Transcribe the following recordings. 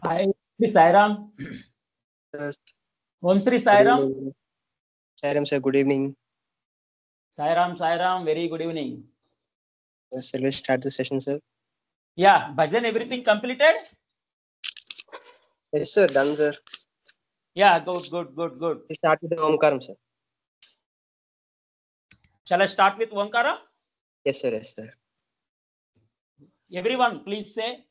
Hi, Sri Sairam. Sir, Om Sri good Sairam. evening. Sairam sir, good evening. Sairam, very good evening. Shall we start the session, sir? Yeah, bhajan, everything completed? Yes, sir, done, sir. Yeah, good. We start with the Omkaram, sir. Shall I start with Omkara? Yes, sir, yes, sir. Everyone, please say.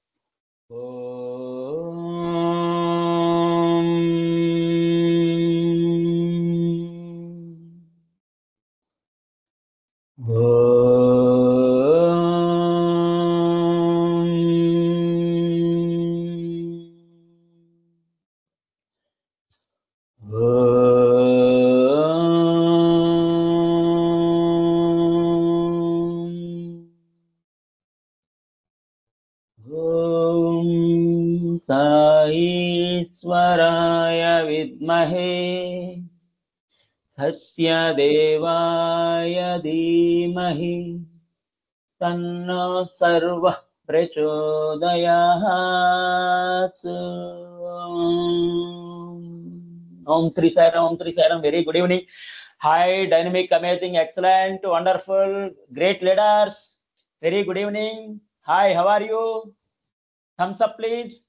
ईश्वराय विद्महे तस्य देवाय धीमहि तन्नो सर्वः प्रचोदयात्. Om Sri Sairam, very good evening. Hi, dynamic, amazing, excellent, wonderful, great leaders. Very good evening. Hi, how are you? Thumbs up, please.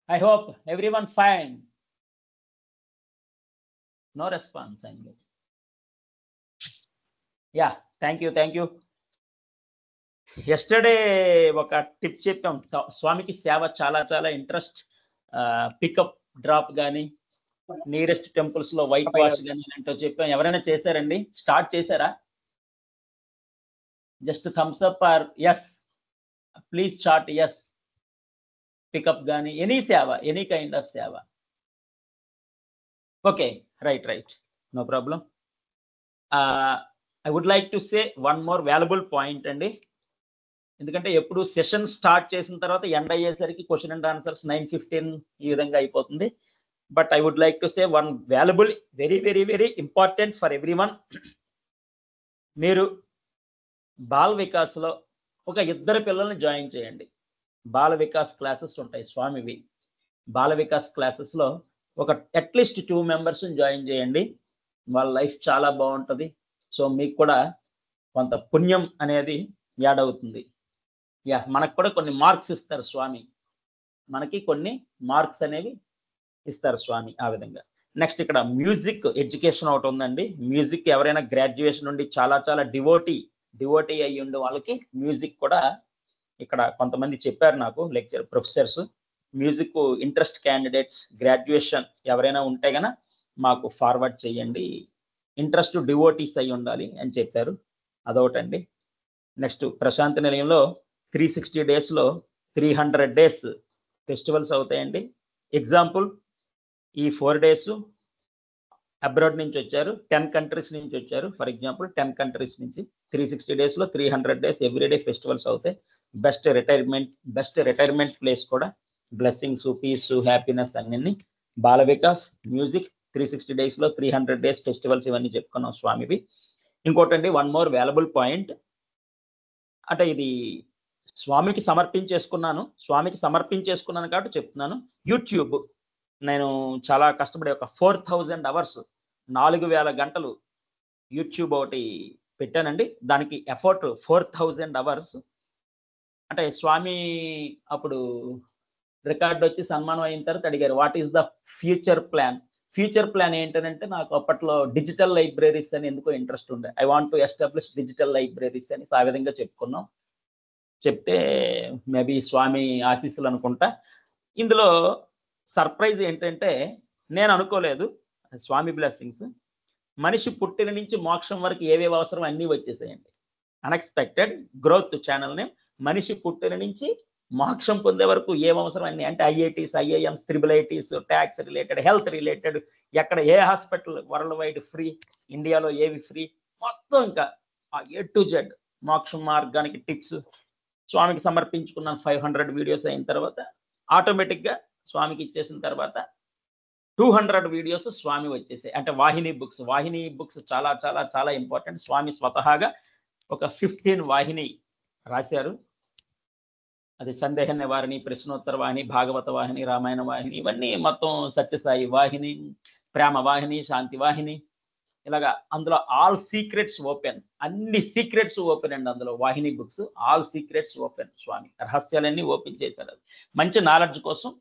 I hope everyone fine. No response. Yeah, thank you. Yesterday ఒక tip చెప్పాం, స్వామికి సేవ చాలా interest. Pickup drop కానీ nearest temples లో white wash కానీ ఇలాంటివి చెప్పాం. ఎవరైనా చేశారండి? స్టార్ట్ చేశారా? Just thumbs up or yes, please chat yes. Pickup కానీ ఎనీ సేవ, ఎనీ కైండ్ ఆఫ్ సేవ. Okay, right, no problem. I would like to say one more valuable point అండి. ఎందుకంటే ఎప్పుడు సెషన్ స్టార్ట్ చేసిన తర్వాత ఎండ్ అయ్యేసరికి క్వశ్చన్ అండ్ ఆన్సర్స్ 9:15 ఈ విధంగా అయిపోతుంది. But I would like to say one valuable, very important for everyone. మీరు బాల్ వికాస్లో ఒక 2 పిల్లల్ని జాయిన్ చేయండి. బాల వికాస్ క్లాసెస్ ఉంటాయి స్వామివి. బాల వికాస్ క్లాసెస్లో ఒక అట్లీస్ట్ 2 మెంబర్స్ని జాయిన్ చేయండి. వాళ్ళ లైఫ్ చాలా బాగుంటుంది. సో మీకు కూడా కొంత పుణ్యం అనేది యాడ్ అవుతుంది. యా, మనకు కూడా కొన్ని మార్క్స్ ఇస్తారు స్వామి. మనకి కొన్ని మార్క్స్ అనేవి ఇస్తారు స్వామి ఆ విధంగా. నెక్స్ట్ ఇక్కడ మ్యూజిక్ ఎడ్యుకేషన్ ఒకటి ఉందండి. మ్యూజిక్ ఎవరైనా గ్రాడ్యుయేషన్ నుండి చాలా డివోటీ అయ్యి ఉండే వాళ్ళకి మ్యూజిక్ కూడా ఇక్కడ కొంతమంది చెప్పారు నాకు, lecture professors. Music interest candidates graduation ఎవరైనా ఉంటే గన మాకు ఫార్వర్డ్ చేయండి, ఇంట్రెస్ట్ డివోటీస్ అయి ఉండాలి అని చెప్పారు. అదొకటండి. నెక్స్ట్ ప్రశాంతి నిలయంలో 360 డేస్లో 300 డేస్ ఫెస్టివల్స్ అవుతాయండి. ఎగ్జాంపుల్, ఈ 4 డేస్ అబ్రాడ్ నుంచి వచ్చారు, 10 కంట్రీస్ నుంచి వచ్చారు. ఫర్ ఎగ్జాంపుల్ 10 కంట్రీస్ నుంచి 360 డేస్లో 300 డేస్ ఎవ్రీడే ఫెస్టివల్స్ అవుతాయి. బెస్ట్ రిటైర్మెంట్ ప్లేస్ కూడా, బ్లెస్సింగ్స్, పీస్, హ్యాపీనెస్ అన్ని. బాల వికాస్, మ్యూజిక్, 360 డేస్లో 300 డేస్ ఫెస్టివల్స్, ఇవన్నీ చెప్పుకున్నాం స్వామివి. ఇంకోటండి, వన్ మోర్ వాల్యుబుల్ పాయింట్. అంటే ఇది స్వామికి సమర్పించేసుకున్నాను కాబట్టి చెప్తున్నాను. యూట్యూబ్ నేను చాలా కష్టపడి ఒక 4000 అవర్స్, 4000 గంటలు యూట్యూబ్ ఒకటి పెట్టానండి. దానికి ఎఫర్ట్ 4000 అవర్స్. అంటే స్వామి అప్పుడు రికార్డు వచ్చి సన్మానం అయిన తర్వాత అడిగారు, what is the future plan. Future plan ఏంటంటే, నాకు అప్పట్లో డిజిటల్ లైబ్రరీస్ అని ఎందుకో ఇంట్రెస్ట్ ఉండే. I want to establish digital libraries అని ఆ విధంగా చెప్పుకున్నాం. చెప్తే మేబీ స్వామి ఆశీస్సులు అనుకుంటా. ఇందులో సర్ప్రైజ్ ఏంటంటే, నేను అనుకోలేదు, స్వామి బ్లెస్సింగ్స్. మనిషి పుట్టిన నుంచి మోక్షం వరకు ఏవేవి అవసరం అన్నీ వచ్చేసాయండి. Unexpected growth channel name. మనిషి పుట్టిన నుంచి మోక్షం పొందే వరకు ఏం అవసరం అన్ని అంటే IITs, IIMs, IIITs, tax related, health related, ఎక్కడ ఏ హాస్పిటల్ వరల్డ్ వైడ్ ఫ్రీ, ఇండియాలో ఏవి ఫ్రీ, మొత్తం ఇంకా A to Z మోక్షం మార్గానికి టిప్స్ స్వామికి సమర్పించుకున్నాను. 500 వీడియోస్ అయిన తర్వాత ఆటోమేటిక్గా స్వామికి ఇచ్చేసిన తర్వాత 200 వీడియోస్ స్వామి వచ్చేసాయి. అంటే వాహిని బుక్స్ చాలా ఇంపార్టెంట్. స్వామి స్వతహాగా ఒక 15 వాహిని రాశారు. అది సందేహ నివారణి, ప్రశ్నోత్తర వాహిని, భాగవత వాహిని, రామాయణ వాహిని, ఇవన్నీ మొత్తం సత్యసాయి వాహిని, ప్రేమ వాహిని, శాంతి వాహిని, ఇలాగా అందులో ఆల్ సీక్రెట్స్ ఓపెన్, అన్ని సీక్రెట్స్ ఓపెన్ అండి. అందులో వాహిని బుక్స్ ఆల్ సీక్రెట్స్ ఓపెన్, స్వామి రహస్యాలన్నీ ఓపెన్ చేశారు. అది మంచి నాలెడ్జ్ కోసం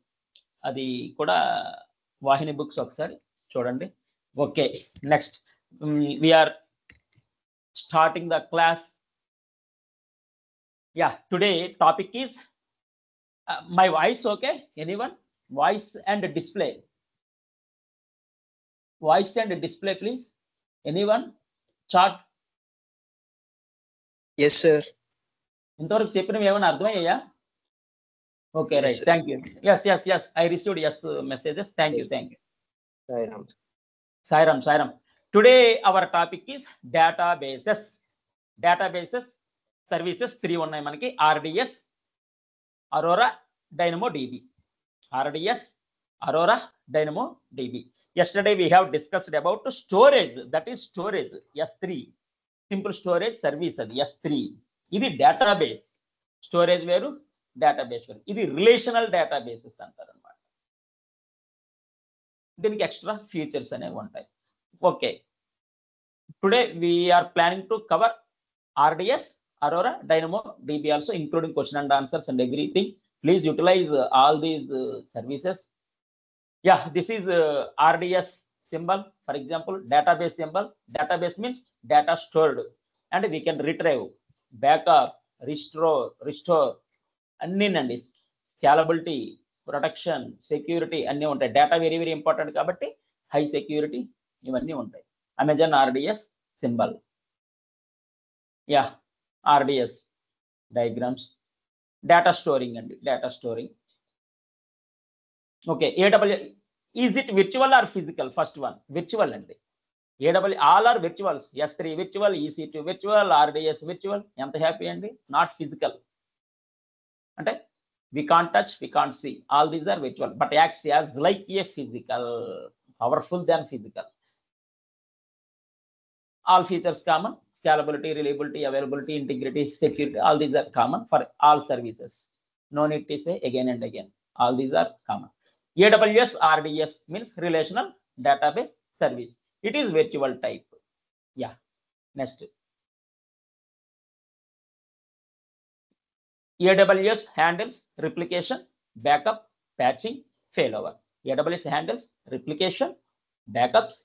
అది కూడా వాహిని బుక్స్ ఒకసారి చూడండి. Okay, next we're starting the class. Yeah, today topic is my voice. Okay, anyone? Voice and display. Voice and display, please. Anyone? Chart. Yes, sir. ఇంతవరకు చెప్పినవి ఏమైనా అర్థమయ్యాయా? Okay, Yes, right. sir. Thank you. Yes. I received yes messages. Thank you. Sairam. Sairam. Today our topic is databases. Databases services 3 ఉన్నాయి మనకి. RDS, Aurora, DynamoDB. RDS, Aurora, DynamoDB. Yesterday we have discussed about storage. That is storage. S3. Simple storage service అది S3. ఇది database. Storage వేరు, database వేరు. ఇది relational databases అంటారు అన్నమాట. దీనికి ఎక్స్ట్రా ఫీచర్స్ అనేవి ఉంటాయి. Okay, today we're planning to cover RDS, Aurora, DynamoDB also, including question and answers and everything. Please utilize all these services. Yeah, this is RDS symbol. For example, database symbol. Database means data stored, and we can retrieve, backup, restore. అన్నీనండి. Scalability, protection, security అన్నీ ఉంటాయి. Data very very important కాబట్టి high security ఇవన్నీ ఉంటాయి. Amazon RDS symbol. Yeah, RDS diagrams. Data storing అండి, data storing. Okay, AWS is it virtual or physical? First one virtual అండి. AWS all are virtuals. S3 virtual, EC2 virtual, RDS virtual. ఎంత happy అండి. Not physical అంటే we can't touch, we can't see. All these are virtual, but acts as like a physical, powerful than physical. All features common: scalability, reliability, availability, integrity, security. All these are common for all services. No need to say again and again. All these are common. AWS RDS means relational database service. It is virtual type. Yeah, next. AWS handles replication, backup, patching, failover. AWS handles replication, backups,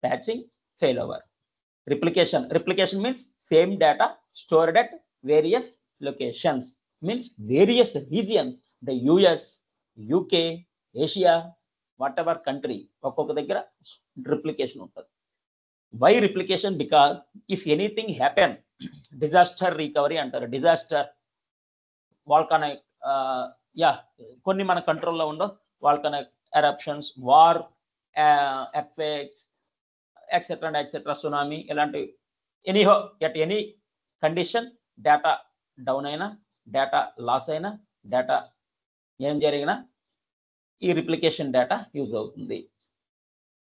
patching, failover. Replication means same data stored at various locations. Means various regions. The US, UK, Asia, whatever country. ఒక్కొక్క దగ్గర replication ఉంటుంది. Why replication? Because if anything happen, disaster recovery అంటారు. Disaster, volcanic, కొన్ని మన కంట్రోల్లో ఉండవు. Volcanic eruptions, war, earthquakes, etcetera, tsunami, ఇలాంటి anyhow at any condition data down అయినా, డేటా లాస్ అయినా, డేటా ఏం జరిగినా ఈ రిప్లికేషన్ డేటా యూజ్ అవుతుంది.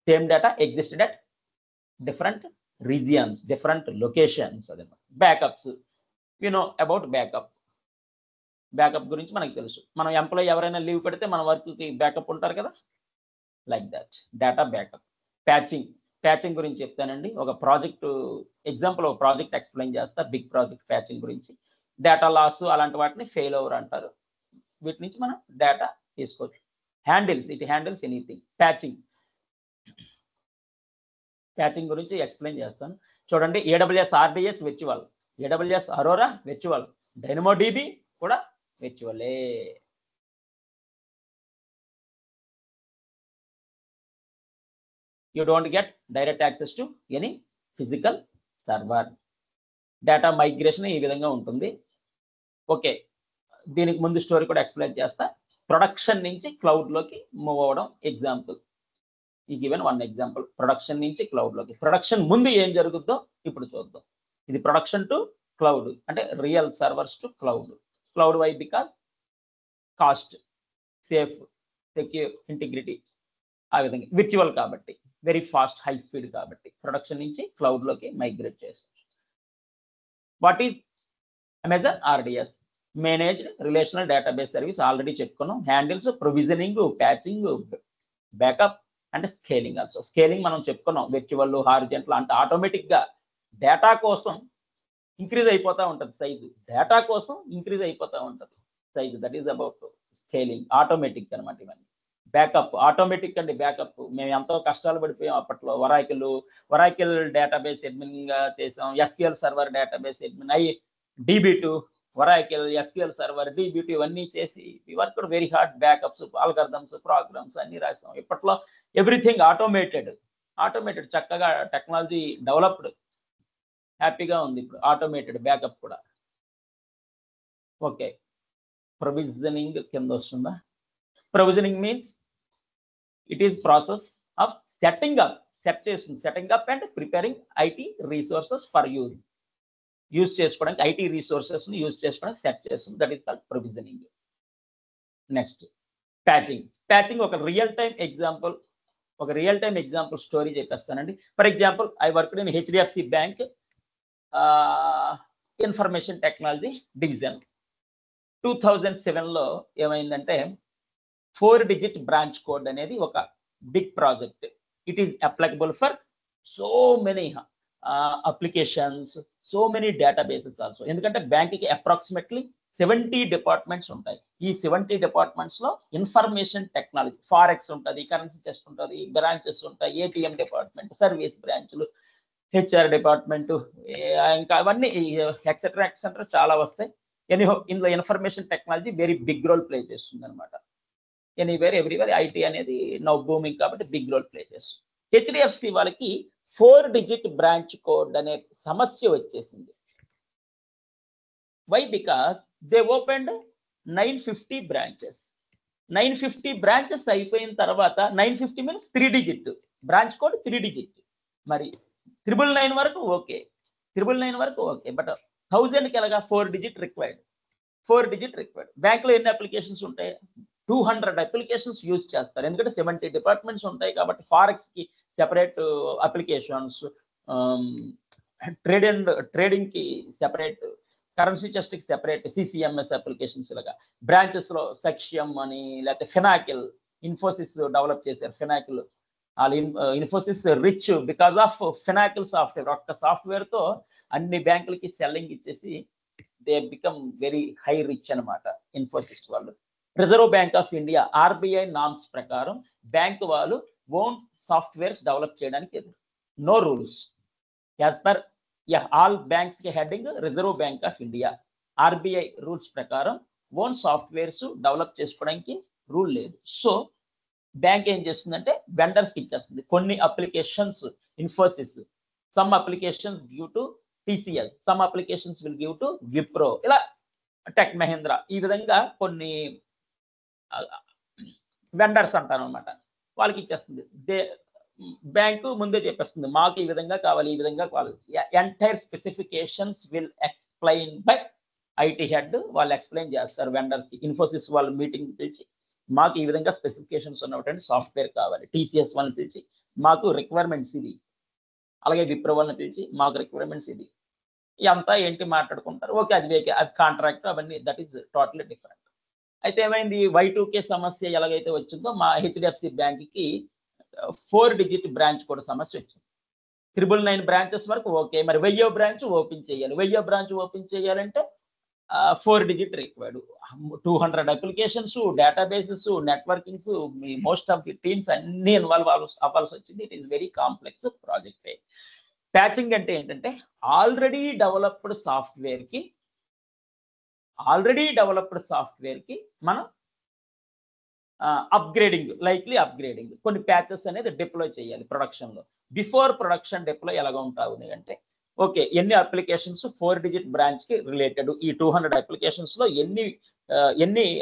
Same data existed at different regions, different locations. అదనమాట. Backups, you know about backup. Backup గురించి మనకు తెలుసు. మనం ఎంప్లాయీ ఎవరైనా లీవ్ పెడితే మన వర్క్కి బ్యాకప్ ఉంటారు కదా, like that data backup. Patching గురించి చెప్తానండి. ఒక ప్రాజెక్ట్ ఎగ్జాంపుల్, ఒక ప్రాజెక్ట్ ఎక్స్ప్లెయిన్ చేస్తా. బిగ్ ప్రాజెక్ట్ ప్యాచింగ్ గురించి. డేటా లాస్ అలాంటి వాటిని ఫెయిల్ ఓవర్ అంటారు. వీటి నుంచి మనం డేటా తీసుకోవచ్చు. It handles anything. ప్యాచింగ్ గురించి ఎక్స్ప్లెయిన్ చేస్తాను. చూడండి, AWS RDS virtual, AWS Aurora virtual, DynamoDB కూడా విర్చువలే. You don't get direct access to any physical server. Data migration ఈ విధంగా ఉంటుంది. ఓకే, దీనికి ముందు స్టోరీ కూడా ఎక్స్ప్లెయిన్ చేస్తా. ప్రొడక్షన్ నుంచి క్లౌడ్లోకి మూవ్ అవ్వడం ఎగ్జాంపుల్. ఈ గివెన్ వన్ ఎగ్జాంపుల్. ప్రొడక్షన్ నుంచి క్లౌడ్లోకి. ప్రొడక్షన్ ముందు ఏం జరుగుద్దో ఇప్పుడు చూద్దాం. ఇది ప్రొడక్షన్ టు క్లౌడ్ అంటే real servers to cloud. Cloud why? Because cost, safe, secure, integrity. ఆ విధంగా విర్చువల్ కాబట్టి, వెరీ ఫాస్ట్, హై స్పీడ్ కాబట్టి ప్రొడక్షన్ నుంచి క్లౌడ్లోకి మైగ్రేట్ చేస్తారు. What is Amazon RDS? Managed relational database service already చెప్పుకున్నాం. హ్యాండిల్స్ ప్రొవిజనింగ్, ప్యాచింగ్, బ్యాకప్ అంటే scaling. Also scaling మనం చెప్పుకున్నాం. వెర్చువల్, హారిజంటల్ అంటే ఆటోమేటిక్గా డేటా కోసం ఇంక్రీజ్ అయిపోతూ ఉంటుంది సైజు. డేటా కోసం ఇంక్రీజ్ అయిపోతూ ఉంటుంది size. That is about scaling. Automatic అనమాట ఇవన్నీ. బ్యాకప్ ఆటోమేటిక్ అండి. బ్యాకప్ మేము ఎంతో కష్టాలు పడిపోయాం అప్పట్లో. వరాకిల్ డేటాబేస్ అడ్మిన్గా చేసాం. SQL server database admin, DB2, Oracle, SQL server, DB2 ఇవన్నీ చేసి we worked very hard. Backups, algorithms, programs అన్ని రాసాం. ఇప్పట్లో ఎవ్రీథింగ్ ఆటోమేటెడ్ చక్కగా టెక్నాలజీ డెవలప్డ్. హ్యాపీగా ఉంది ఇప్పుడు ఆటోమేటెడ్ బ్యాకప్ కూడా. ఓకే, ప్రొవిజనింగ్ కింద వస్తుందా? Provisioning means it is process of setting up and preparing IT resources for use చేసుకోవడానికి, ఐటీ రిసోర్సెస్ని యూజ్ చేసుకోవడానికి సెట్ చేస్తుంది. That is called provisioning. Next patching ఒక రియల్ టైం ఎగ్జాంపుల్ స్టోరీ చెప్పేస్తానండి. For example, I worked in HDFC bank information technology division. 2007లో ఏమైందంటే 4-digit branch code అనేది ఒక big project. It is applicable for so many applications, so many databases also. ఎందుకంటే బ్యాంక్కి approximately 70 departments ఉంటాయి. ఈ 70 డిపార్ట్మెంట్స్లో ఇన్ఫర్మేషన్ టెక్నాలజీ, ఫారెక్స్ ఉంటుంది, కరెన్సీ చెస్ట్ ఉంటుంది, బ్రాంచెస్ ఉంటాయి, ATM డిపార్ట్మెంట్, సర్వీస్ బ్రాంచ్లు, HR డిపార్ట్మెంట్, ఇంకా అవన్నీ ఎక్సెట్రా చాలా వస్తాయి. ఎనీహో ఇందులో information technology very big role play చేస్తుంది అనమాట. ఎనీవేర్ ఎవ్రీవేర్ ఐటీ అనేది నౌ బూమింగ్ కాబట్టి బిగ్ రోల్ ప్లే చేస్తుంది. HDFC వాళ్ళకి 4-digit బ్రాంచ్ కోడ్ అనే సమస్య వచ్చేసింది. Why? Because they opened 950 branches. 950 branches అయిపోయిన తర్వాత 950 means 3-digit branch code, 3-digit. మరి 999 వరకు ఓకే, 999 వరకు ఓకే, బట్ 1000కి ఎలాగా 4-digit రిక్వైర్డ్. బ్యాంక్లో ఎన్ని అప్లికేషన్స్ ఉంటాయి? 200 అప్లికేషన్స్ యూజ్ చేస్తారు. ఎందుకంటే 70 డిపార్ట్మెంట్స్ ఉంటాయి కాబట్టి ఫారెక్స్కి సెపరేట్ అప్లికేషన్స్, ట్రేడింగ్కి సెపరేట్, కరెన్సీ చెస్ట్కి సెపరేట్ CCMS అప్లికేషన్స్. ఇలాగా బ్రాంచెస్లో సెక్షన్ అని, లేకపోతే ఫినాకిల్, ఇన్ఫోసిస్ డెవలప్ చేశారు Finacle. Infosys rich because of Finacle software. ఒక్క సాఫ్ట్వేర్తో అన్ని బ్యాంకులకి సెల్లింగ్ ఇచ్చేసి they become very high rich అనమాట ఇన్ఫోసిస్ వాళ్ళు. Reserve Bank of India RBI norms ప్రకారం బ్యాంక్ వాళ్ళు ఓన్ సాఫ్ట్వేర్స్ డెవలప్ చేయడానికి no rules. As per all banks కి heading Reserve Bank of India. RBI rules ప్రకారం ఓన్ సాఫ్ట్వేర్స్ డెవలప్ చేసుకోవడానికి rule లేదు. So bank ఏం చేస్తుందంటే వెండర్స్కి ఇచ్చేస్తుంది. కొన్ని applications Infosys, some applications give to TCS, some applications will give to Wipro, ఇలా టెక్ మహీంద్రా, ఈ విధంగా కొన్ని వెండర్స్ అంటారు అనమాట. వాళ్ళకి ఇచ్చేస్తుంది. బ్యాంకు ముందే చెప్పేస్తుంది మాకు ఈ విధంగా కావాలి, ఈ విధంగా కావాలి. Entire specifications will explain by IT head. వాళ్ళు ఎక్స్ప్లెయిన్ చేస్తారు వెండర్స్కి. ఇన్ఫోసిస్ వాళ్ళు మీటింగ్ పిలిచి మాకు ఈ విధంగా స్పెసిఫికేషన్స్ ఉన్నటువంటి సాఫ్ట్వేర్ కావాలి. TCS వాళ్ళని పిలిచి మాకు రిక్వైర్మెంట్స్ ఇది, అలాగే విప్రో వాళ్ళని పిలిచి మాకు రిక్వైర్మెంట్స్ ఇది. అంతా ఏంటి మాట్లాడుకుంటారు. ఓకే, అది కాంట్రాక్ట్, అవన్నీ దట్ ఈస్ టోటలీ డిఫరెంట్. అయితే ఏమైంది? Y2K సమస్య ఎలాగైతే వచ్చిందో మా HDFC బ్యాంక్కి 4-digit బ్రాంచ్ కూడా సమస్య వచ్చింది. 999 బ్రాంచెస్ వరకు ఓకే, మరి 1000వ బ్రాంచ్ ఓపెన్ చేయాలి. 1000వ బ్రాంచ్ ఓపెన్ చేయాలంటే 4-digit required. 200 applications, databases, networkings, మీ మోస్ట్ ఆఫ్ ది టీమ్స్ అన్ని ఇన్వాల్వ్ అవ్వాల్సి వచ్చింది. It is very complex project. Patching అంటే ఏంటంటే ఆల్రెడీ డెవలప్డ్ సాఫ్ట్వేర్కి మనం లైక్లీ అప్గ్రేడింగ్, కొన్ని ప్యాచెస్ అనేది డిప్లాయ్ చేయాలి ప్రొడక్షన్లో. బిఫోర్ ప్రొడక్షన్ డిప్లాయ్ ఎలాగ ఉంటాయి అంటే ఓకే, ఎన్ని అప్లికేషన్స్ 4-digit బ్రాంచ్కి రిలేటెడ్, ఈ 200 అప్లికేషన్స్లో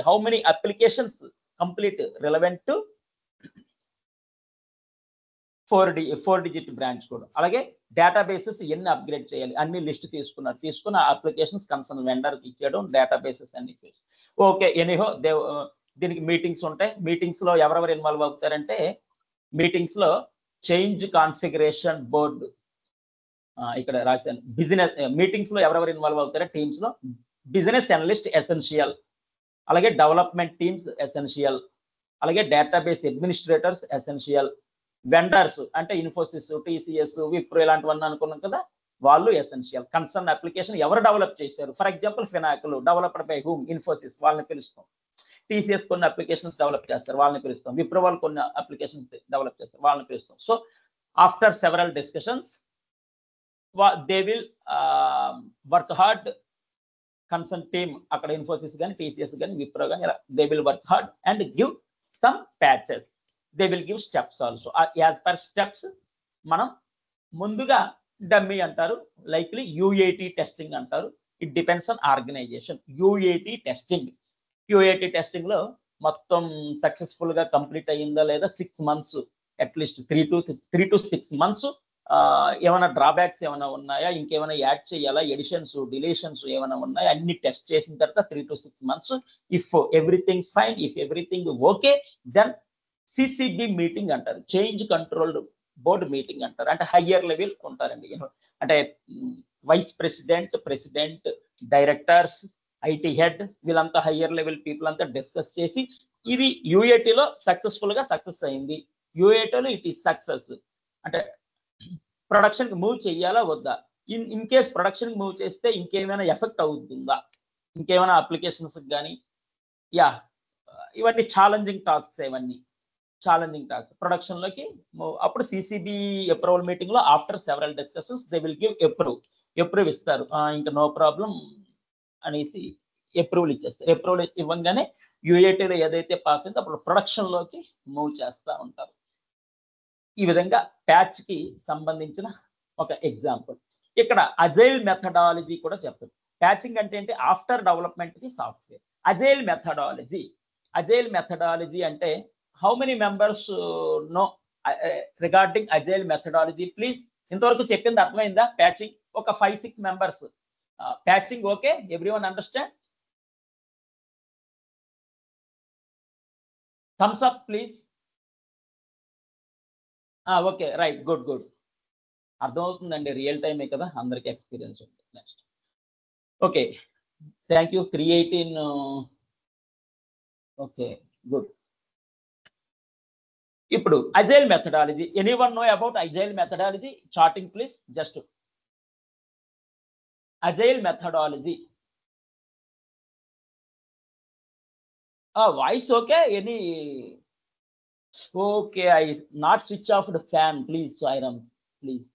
how many applications complete relevant to 4-digit branch కూడా. అలాగే డేటాబేసెస్ ఎన్ని అప్గ్రేడ్ చేయాలి అన్ని లిస్ట్ తీసుకున్న అప్లికేషన్స్ కన్సర్న్ వెండర్కి ఇచ్చేయడం, డేటాబేసెస్ అన్ని చేసి ఓకే. ఎనీహో దీనికి మీటింగ్స్ ఉంటాయి. మీటింగ్స్లో ఎవరెవరు ఇన్వాల్వ్ అవుతారంటే మీటింగ్స్లో చేంజ్ కాన్ఫిగరేషన్ బోర్డు, ఇక్కడ రాశాను బిజినెస్ మీటింగ్స్లో ఎవరెవరు ఇన్వాల్వ్ అవుతారో టీమ్స్లో బిజినెస్ అనలిస్ట్ ఎసెన్షియల్, అలాగే డెవలప్మెంట్ టీమ్స్ ఎసెన్షియల్, అలాగే డేటాబేస్ అడ్మినిస్ట్రేటర్స్ ఎసెన్షియల్, వెండర్స్ అంటే ఇన్ఫోసిస్, టీసీఎస్, విప్రో ఇలాంటివన్నీ అనుకున్నాం కదా, వాళ్ళు ఎసెన్షియల్. కన్సర్న్ అప్లికేషన్ ఎవరు డెవలప్ చేశారు, for example pinnacle developed by whom, Infosys వాళ్ళని పిలుస్తాం. టీసీఎస్ కొన్ని అప్లికేషన్స్ డెవలప్ చేస్తారు, వాళ్ళని పిలుస్తాం. విప్రో వాళ్ళు కొన్ని అప్లికేషన్స్ డెవలప్ చేస్తారు, వాళ్ళని పిలుస్తాం. So after several discussions they will work hard. Concern team అక్కడ ఇన్ఫోసిస్ కానీ, టీసీఎస్ కానీ, విప్రో కానీ, they will work hard and give some patches. They will give steps also. As per steps మనం ముందుగా డమ్మీ అంటారు, లైక్లీ యూఏటీ టెస్టింగ్ అంటారు. It depends on organization. UAT testing లో మొత్తం సక్సెస్ఫుల్ గా కంప్లీట్ అయ్యిందా లేదా 6 months, అట్లీస్ట్ 3 to 6 months. ఏమైనా డ్రాబ్యాక్స్ ఏమైనా ఉన్నాయా, ఇంకేమైనా యాడ్ చేయాలా, ఎడిషన్స్ డిలీషన్స్ ఏమైనా ఉన్నాయా, అన్ని టెస్ట్ చేసిన తర్వాత 3 to 6 months. If everything fine, if everything okay, then CCB meeting అంటారు, చేంజ్ కంట్రోల్ బోర్డ్ మీటింగ్ అంటారు. అంటే హయ్యర్ లెవెల్ ఉంటారండి, అంటే vice president, directors, IT head, వీళ్ళంతా హయ్యర్ లెవెల్ పీపుల్ అంతా డిస్కస్ చేసి ఇది యూఏటీలో సక్సెస్ఫుల్ గా సక్సెస్ అయింది, యూఏటీలో ఇట్ ఈస్ సక్సెస్ అంటే ప్రొడక్షన్ కి మూవ్ చేయాలా వద్దా, ఇన్ కేస్ ప్రొడక్షన్ కి మూవ్ చేస్తే ఇంకేమైనా ఎఫెక్ట్ అవుతుందా, ఇంకేమైనా అప్లికేషన్స్ కానీ, యా ఇవన్నీ ఛాలెంజింగ్ టాస్క్స్. ఇవన్నీ ఛాలెంజింగ్ టాస్క్ ప్రొడక్షన్ లోకి అప్పుడు సిసిబి అప్రూవల్ మీటింగ్ లో after several discussions they will give approve ఇస్తారు. ఇంకా నో ప్రాబ్లం అనేసి అప్రూవల్ ఇచ్చేస్తారు. అప్రూవల్ ఇవ్వగానే యూఏటీలో ఏదైతే పాస్ అయిందో అప్పుడు ప్రొడక్షన్ లోకి మూవ్ చేస్తూ ఉంటారు. ఈ విధంగా ప్యాచ్ కి సంబంధించిన ఒక ఎగ్జాంపుల్. ఇక్కడ అజైల్ మెథడాలజీ కూడా చెప్తుంది. ప్యాచింగ్ అంటే ఏంటి, ఆఫ్టర్ డెవలప్మెంట్ కి సాఫ్ట్వేర్. అజైల్ మెథడాలజీ అంటే how many members know regarding agile methodology please? ఇంతవరకు చెప్పింది అర్థమైందా? ప్యాచింగ్ ఒక 5-6 members. Patching okay, everyone understand? Thumbs up please. Okay, right, good. అర్థమవుతుందండి, రియల్ టైమే కదా, అందరికి ఎక్స్పీరియన్స్ ఉంది. Next, okay, thank you. క్రియేటిన్, ఓకే, గుడ్. ఇప్పుడు agile methodology, anyone know about agile methodology? Chatting please. Just agile methodology. Voice okay? Any? Okay, I not switch off the fan, please, Sairam, please.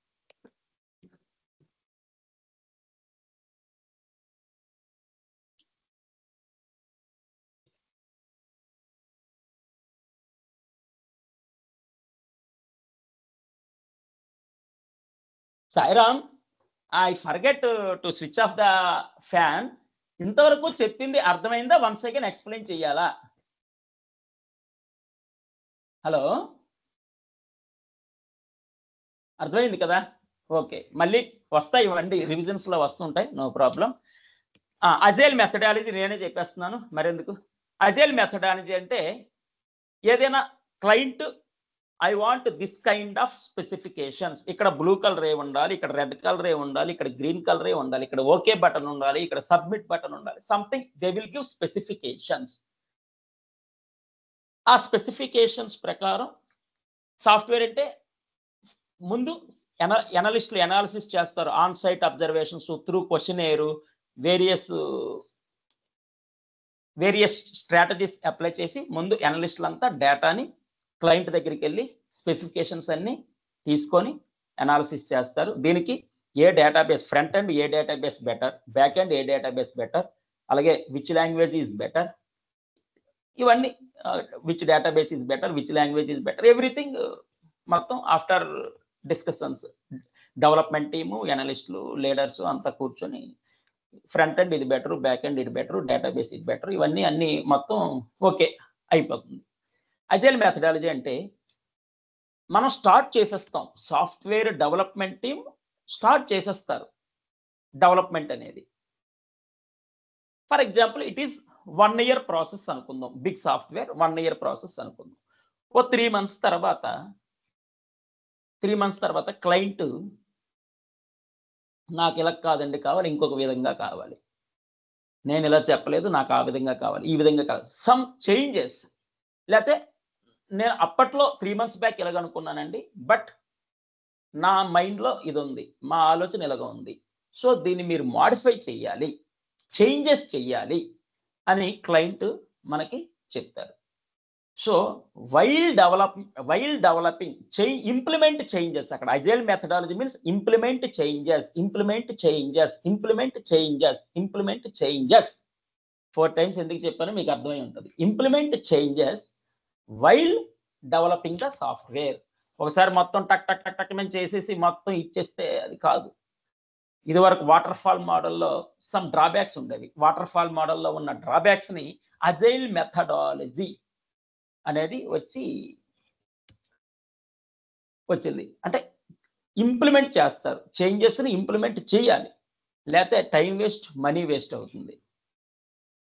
Sairam, I forget to switch off the fan. ఇంతవరకు చెప్పింది అర్థమైందా? Once again explain చేయాలా? Hello, అర్థమైంది కదా? Okay, మళ్ళీ వస్తాయి ఇవ్వండి, revisions లో వస్తుంటాయి, నో ప్రాబ్లం. అజైల్ మెథడాలజీ నేనే చెప్పేస్తున్నాను, మరెందుకు. అజైల్ మెథడాలజీ అంటే ఏదైనా client I want this kind of specifications, ఇక్కడ బ్లూ కలర్ ఏ ఉండాలి, ఇక్కడ రెడ్ కలర్ ఏ ఉండాలి, ఇక్కడ గ్రీన్ కలర్ ఏ ఉండాలి, ఇక్కడ ఓకే బటన్ ఉండాలి, ఇక్కడ సబ్మిట్ బటన్ ఉండాలి, something they will give specifications. ఆ స్పెసిఫికేషన్స్ ప్రకారం సాఫ్ట్వేర్ అంటే ముందు ఎనలిస్టులు ఎనాలిసిస్ చేస్తారు, on site observations through questionnaire, various strategies apply చేసి ముందు ఎనలిస్టులు అంతా డేటాని క్లయింట్ దగ్గరికి వెళ్ళి స్పెసిఫికేషన్స్ అన్ని తీసుకొని అనాలిసిస్ చేస్తారు. దీనికి ఏ డేటాబేస్, ఫ్రంట్ ఎండ్ ఏ డేటాబేస్ బెటర్, బ్యాక్ ఎండ్ ఏ డేటాబేస్ బెటర్, అలాగే విచ్ లాంగ్వేజ్ ఈజ్ బెటర్, ఇవన్నీ which database is better, which language is better, everything మొత్తం ఆఫ్టర్ డిస్కషన్స్ డెవలప్మెంట్ టీము, ఎనలిస్టులు, లీడర్స్ అంతా కూర్చొని ఫ్రంట్ ఎండ్ ఇది బెటర్, బ్యాక్ ఎండ్ ఇది బెటర్, డేటాబేస్ ఇది బెటర్, ఇవన్నీ అన్ని మొత్తం ఓకే అయిపోతుంది. అజైల్ మెథడాలజీ అంటే మనం స్టార్ట్ చేసేస్తాం, సాఫ్ట్వేర్ డెవలప్మెంట్ టీమ్ స్టార్ట్ చేసేస్తారు డెవలప్మెంట్ అనేది. For example it is 1 year process అనుకుందాం, బిగ్ సాఫ్ట్వేర్ 1 year ప్రాసెస్ అనుకుందాం. ఓ 3 months తర్వాత క్లయింట్ నాకు ఇలా కాదండి కావాలి, ఇంకొక విధంగా కావాలి, నేను ఇలా చెప్పలేదు, నాకు ఆ విధంగా కావాలి, ఈ విధంగా కావాలి, సమ్ చేంజెస్. లేకపోతే నేను అప్పట్లో 3 months బ్యాక్ ఇలాగనుకున్నానండి, బట్ నా మైండ్లో ఇది ఉంది, మా ఆలోచన ఇలాగ ఉంది, సో దీన్ని మీరు మాడిఫై చేయాలి, చేంజెస్ చెయ్యాలి అని క్లయింట్ మనకి చెప్తారు. So while developing implement changes. అక్కడ agile methodology means implement changes. 4 times ఎందుకు చెప్పానో మీకు అర్థమై ఉంటుంది. Implement changes while developing the software. ఒకసారి మొత్తం టక్ టక్ టక్ టక్ మేము చేసేసి మొత్తం ఇచ్చేస్తే అది కాదు. ఇదివరకు వాటర్ ఫాల్ మోడల్లో సమ్ డ్రాబ్యాక్స్ ఉండేవి. వాటర్ ఫాల్ మోడల్లో ఉన్న డ్రాబ్యాక్స్ ని అజైల్ మెథడాలజీ అనేది వచ్చింది. అంటే ఇంప్లిమెంట్ చేస్తారు, చేంజెస్ ని ఇంప్లిమెంట్ చేయాలి, లేకపోతే టైం వేస్ట్, మనీ వేస్ట్ అవుతుంది.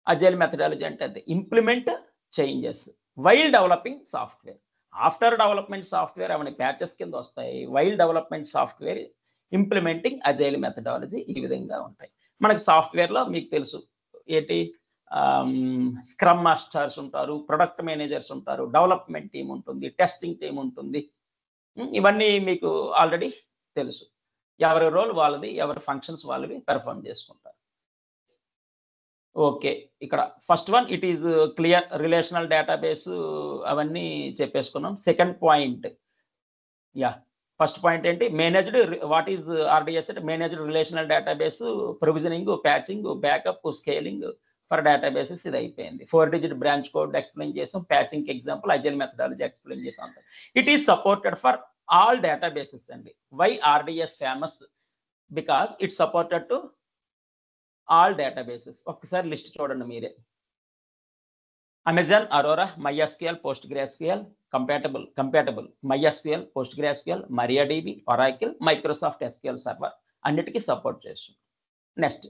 అజైల్ మెథడాలజీ అంటే అది implement changes while developing software. After development software అవన్నీ ప్యాచెస్ కింద వస్తాయి. While development software implementing agile methodology ఈ విధంగా ఉంటాయి. మనకి సాఫ్ట్వేర్లో మీకు తెలుసు ఏంటి, స్క్రమ్ మాస్టర్స్ ఉంటారు, ప్రొడక్ట్ మేనేజర్స్ ఉంటారు, డెవలప్మెంట్ టీం ఉంటుంది, టెస్టింగ్ టీం ఉంటుంది. ఇవన్నీ మీకు ఆల్రెడీ తెలుసు. ఎవరి రోల్ వాళ్ళది, ఎవరి ఫంక్షన్స్ వాళ్ళవి పెర్ఫార్మ్ చేసుకుంటారు. ఓకే, ఇక్కడ first one it is clear, relational database అవన్నీ చెప్పేసుకున్నాం. సెకండ్ పాయింట్, ఫస్ట్ పాయింట్ ఏంటి, మేనేజ్డ్, వాట్ ఈజ్ ఆర్డిఎస్ అంటే managed relational database, provisioning, patching, backup, scaling for databases. ఇది అయిపోయింది. 4-digit బ్రాంచ్ కోడ్ ఎక్స్ప్లెయిన్ చేసాం, patching example, agile methodology explain చేసాం. It is supported for all databases అండి. Why RDS famous? Because it supported to all databases. ఒక్కసారి list చూడండి మీరే. Amazon, Aurora, MySQL, PostgreSQL, compatible MySQL, PostgreSQL, MariaDB, Oracle, Microsoft SQL server అన్నిటికీ support చేస్తుంది. Next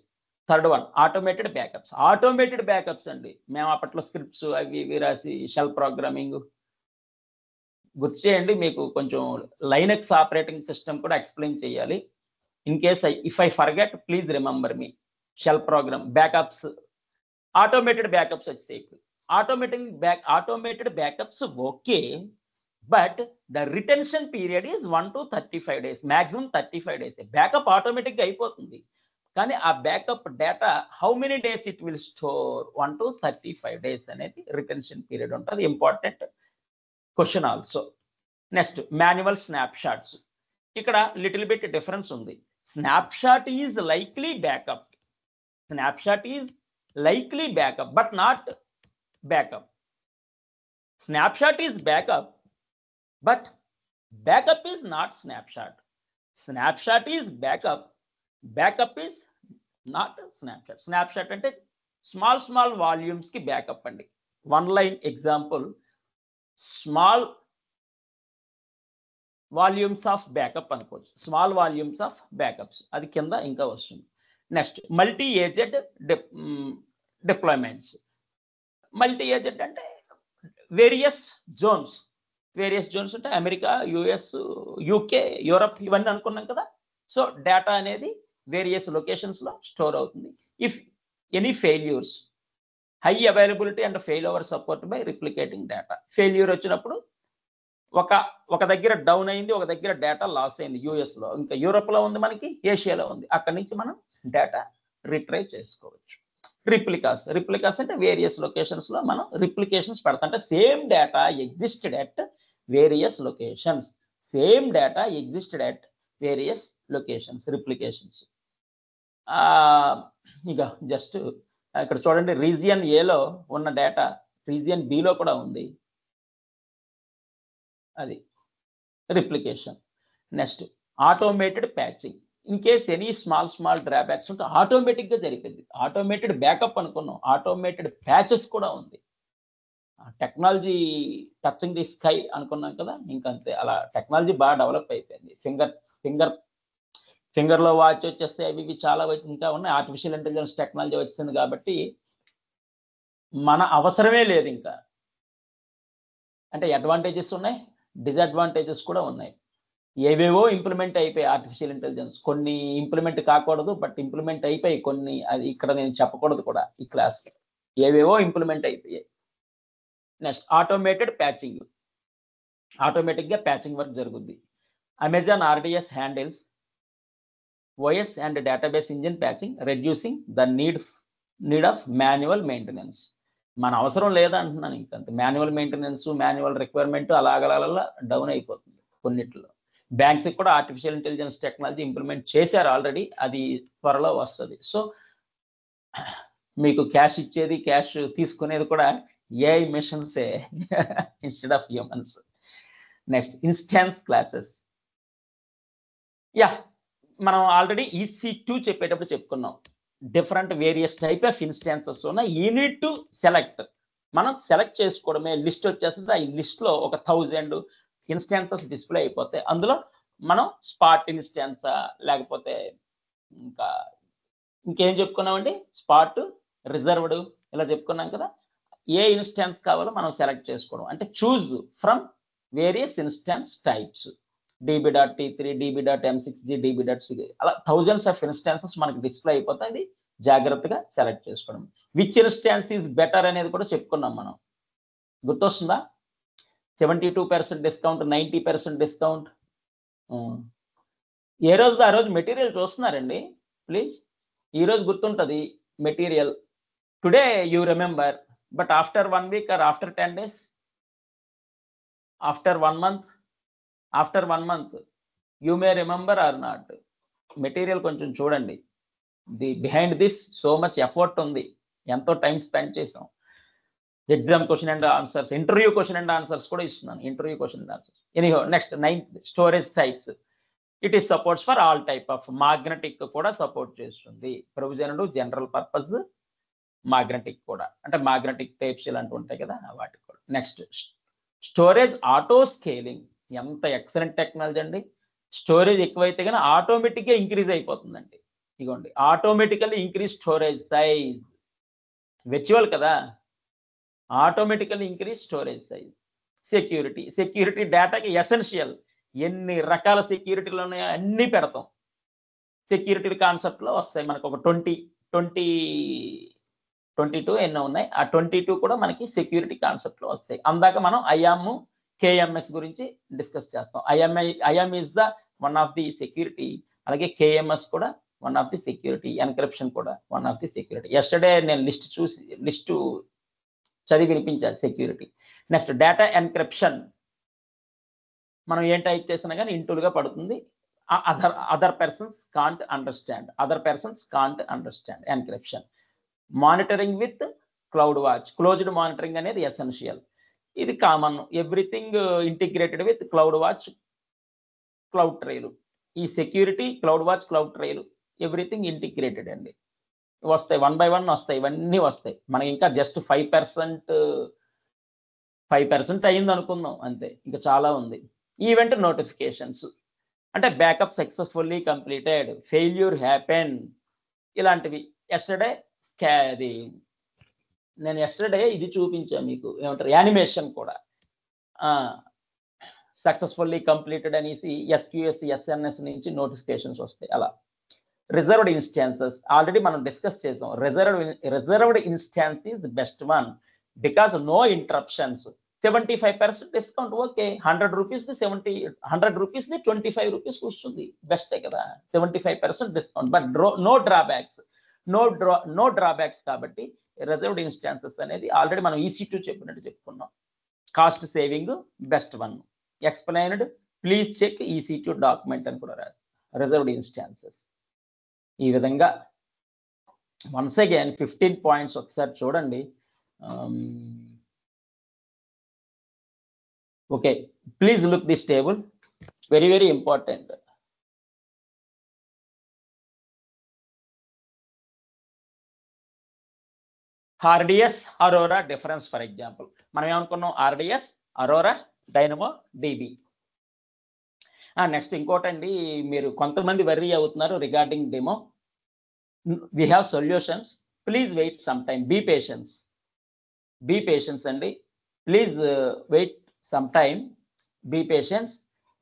third one automated backups. Automated backups అండి, మేము అప్పట్లో scripts అవి ఇవి రాసి షెల్ ప్రోగ్రామింగ్ గుర్తు చేయండి. మీకు కొంచెం లైనక్స్ ఆపరేటింగ్ సిస్టమ్ కూడా ఎక్స్ప్లెయిన్ చేయాలి. In case if I forget please remember me. Shell program, backups, automated backups వచ్చేసాయి. Automated backups okay, but the retention period is 1 to 35 days, maximum 35 days. Backup ఆటోమేటిక్గా అయిపోతుంది, కానీ ఆ backup data how many days it will store, 1 to 35 days అనేది retention period ఉంటుంది. Important question also. Next manual snapshots. ఇక్కడ little bit difference ఉంది. Snapshot is likely backup, but not backup. Snapshot is backup, but backup is not snapshot. Snapshot is backup is not snapshot. Snapshot అంటే small volumes కి backup అండి. 1 line example, small volumes of backup అనుకోవచ్చు, small volumes of backups, అది కింద ఇంకా వస్తుంది. Next multi AZ deployments. Multi AZ అంటే various zones అంటే అమెరికా, యుఎస్, యూకే, యూరప్ ఇవన్నీ అనుకున్నాం కదా. సో డేటా అనేది వేరియస్ లొకేషన్స్లో స్టోర్ అవుతుంది. If any failures, high availability and fail over support by replicating data. Failure వచ్చినప్పుడు ఒక దగ్గర డౌన్ అయింది, ఒక దగ్గర డేటా లాస్ అయింది, యూఎస్లో, ఇంకా యూరోప్లో ఉంది, మనకి ఏషియాలో ఉంది, అక్కడి నుంచి మనం డేటా రిట్రైవ్ చేసుకోవచ్చు. రిప్లికాస్ అంటే వేరియస్ లొకేషన్స్లో మనం రిప్లికేషన్స్ పెడతాం. అంటే same data existed at various locations, replications. ఇక జస్ట్ ఇక్కడ చూడండి, రీజియన్ ఏలో ఉన్న డేటా రీజియన్ బిలో కూడా ఉంది, అది replication. Next automated patching. In case any small drawbacks ఉంటే ఆటోమేటిక్గా జరిగింది. ఆటోమేటెడ్ బ్యాకప్ అనుకున్నాం, ఆటోమేటెడ్ ప్యాచెస్ కూడా ఉంది. టెక్నాలజీ టచింగ్ ది స్కై అనుకున్నాం కదా, ఇంకంతే. అలా టెక్నాలజీ బాగా డెవలప్ అయిపోయింది. ఫింగర్లో వాచ్ వచ్చేస్తే అవి ఇవి చాలా ఇంకా ఉన్నాయి. ఆర్టిఫిషియల్ ఇంటెలిజెన్స్ టెక్నాలజీ వచ్చింది కాబట్టి మన అవసరమే లేదు ఇంకా. అంటే అడ్వాంటేజెస్ ఉన్నాయి, డిసడ్వాంటేజెస్ కూడా ఉన్నాయి. ఏవేవో ఇంప్లిమెంట్ అయిపోయి ఆర్టిఫిషియల్ ఇంటెలిజెన్స్, కొన్ని ఇంప్లిమెంట్ కాకూడదు, బట్ ఇంప్లిమెంట్ అయిపోయి కొన్ని, అది ఇక్కడ నేను చెప్పకూడదు కూడా ఈ క్లాస్, ఏవేవో ఇంప్లిమెంట్ అయిపోయాయి. నెక్స్ట్ ఆటోమేటెడ్ ప్యాచింగ్, ఆటోమేటిక్గా ప్యాచింగ్ వర్క్ జరుగుద్ది. Amazon RDS handles OS and database engine patching, reducing the need of manual maintenance. మన అవసరం లేదా అంటున్నాను, ఇంకంతే. మాన్యువల్ మెయింటెనెన్స్, మాన్యువల్ రిక్వైర్మెంట్ అలాగలా డౌన్ అయిపోతుంది కొన్నిట్లో. బ్యాంక్స్కి కూడా ఆర్టిఫిషియల్ ఇంటెలిజెన్స్ టెక్నాలజీ ఇంప్లిమెంట్ చేశారు ఆల్రెడీ, అది త్వరలో వస్తుంది. సో మీకు క్యాష్ ఇచ్చేది, క్యాష్ తీసుకునేది కూడా ఏఐ మిషన్సే instead of humans. Next instance classes. మనం ఆల్రెడీ EC2 చెప్పేటప్పుడు చెప్పుకున్నాం, different various type of instances ఉన్నాయి. యూ నీడ్ టు సెలెక్ట్, మనం సెలెక్ట్ చేసుకోవడమే. లిస్ట్ వచ్చేస్తుంది, ఆ లిస్ట్లో ఒక 1000 ఇన్స్టాన్సెస్ డిస్ప్లే అయిపోతాయి. అందులో మనం స్పాట్ ఇన్స్టాన్సా, లేకపోతే ఇంకేం చెప్పుకున్నామండి, స్పాట్, రిజర్వ్డ్, ఇలా చెప్పుకున్నాం కదా. ఏ ఇన్స్టాన్స్ కావాలో మనం సెలెక్ట్ చేసుకోవడం, అంటే choose from various instance types. DB.T3, DB.M6G, DB.C, అలా థౌజండ్స్ ఆఫ్ ఇన్స్టాన్సెస్ మనకి డిస్ప్లే అయిపోతాయి. అది జాగ్రత్తగా సెలెక్ట్ చేసుకోవడం. విచ్ ఇన్స్టాన్స్ ఈజ్ బెటర్ అనేది కూడా చెప్పుకున్నాం మనం, గుర్తొస్తుందా? 72% డిస్కౌంట్, 90% డిస్కౌంట్. ఏ రోజు ఆ రోజు మెటీరియల్ చూస్తున్నారండి ప్లీజ్. ఈరోజు గుర్తుంటుంది material, today you remember, but after 1 week or after 10 days, after 1 month, after 1 month you may remember or not. Material కొంచెం చూడండి. Behind this so much effort ఉంది, ఎంతో టైం స్పెండ్ చేసాం. Exam question and answers, interview question and answers కూడా ఇస్తున్నాను, interview question and answers. Anyhow, next 9th storage types. It is supports for all type of. Magnetic కూడా support చేస్తుంది, provisional, general purpose, magnetic కూడా, అంటే magnetic tapes ఇలాంటివి ఉంటాయి కదా వాటికి కూడా. Next storage auto scaling. ఎంత ఎక్సలెంట్ టెక్నాలజీ అండి. స్టోరేజ్ ఎక్కువైతే కానీ ఆటోమేటిక్గా ఇంక్రీజ్ అయిపోతుందండి. ఇదిగోండి, automatically increase storage size. Virtual కదా, automatically increase storage size. Security, security డేటాకి ఎసెన్షియల్. ఎన్ని రకాల సెక్యూరిటీలు ఉన్నాయో అన్నీ పెడతాం. సెక్యూరిటీ కాన్సెప్ట్లో వస్తాయి మనకు ఒక 22 ఎన్నో ఉన్నాయి. ఆ 22 కూడా మనకి సెక్యూరిటీ కాన్సెప్ట్లో వస్తాయి. అందాక మనం ఐఎమ్, KMS గురించి డిస్కస్ చేస్తాం. IAM is the one of the security, అలాగే KMS కూడా one of the security, encryption కూడా one of the security. Yesterday నేను లిస్టు చదివి వినిపించాలి సెక్యూరిటీ. Next data encryption. మనం ఏం టైప్ చేసినా కానీ ఇంటూలుగా పడుతుంది. Other persons can't understand, encryption. Monitoring with cloud watch, closed monitoring అనేది ఎసెన్షియల్. ఇది common. Everything integrated with cloud watch, cloud trail. ఈ security, cloud watch, cloud trail, everything integrated అండి. వస్తాయి, 1 by 1 వస్తాయి, ఇవన్నీ వస్తాయి. మనకి ఇంకా జస్ట్ 5% అయింది అనుకుందాం, అంతే, ఇంకా చాలా ఉంది. ఈవెంట్ నోటిఫికేషన్స్, అంటే backup successfully completed, failure happen, ఇలాంటివి. నేను ఎస్టర్డే ఇది చూపించాను మీకు, ఏమంటారు, యానిమేషన్ కూడా. సక్సెస్ఫుల్లీ కంప్లీటెడ్ అనేసి SQS, SNS నుంచి నోటిఫికేషన్స్ వస్తాయి. అలా రిజర్వ్డ్ ఇన్స్టాన్సెస్ ఆల్రెడీ మనం డిస్కస్ చేసాం. Reserved instance is best one because no interruptions. 75% discount, okay. 100 రూపీస్ది 25 రూపీస్కి వస్తుంది, బెస్టే కదా. 75% discount, but no drawbacks, no drawbacks. కాబట్టి రిజర్వ్డ్ ఇన్స్టాన్సెస్ అనేది ఆల్రెడీ మనం EC2 చెప్పినట్టు చెప్పుకున్నాం. Cost saving best one. Explained, please check EC2 document అని కూడా రాదు. రిజర్వ్డ్ ఇన్స్టాన్సెస్ ఈ విధంగా. వన్స్ అగైన్ 15 పాయింట్స్ ఒకసారి చూడండి. Okay, please look this table, very very important. RDS, Aurora difference. For example మనం ఏమనుకున్నాం, RDS, Aurora, Dynamo, DB. Next ఇంకోటండి, మీరు కొంతమంది వర్రీ అవుతున్నారు regarding demo. We have solutions, please wait some time, be patience అండి, please wait some time, be patience.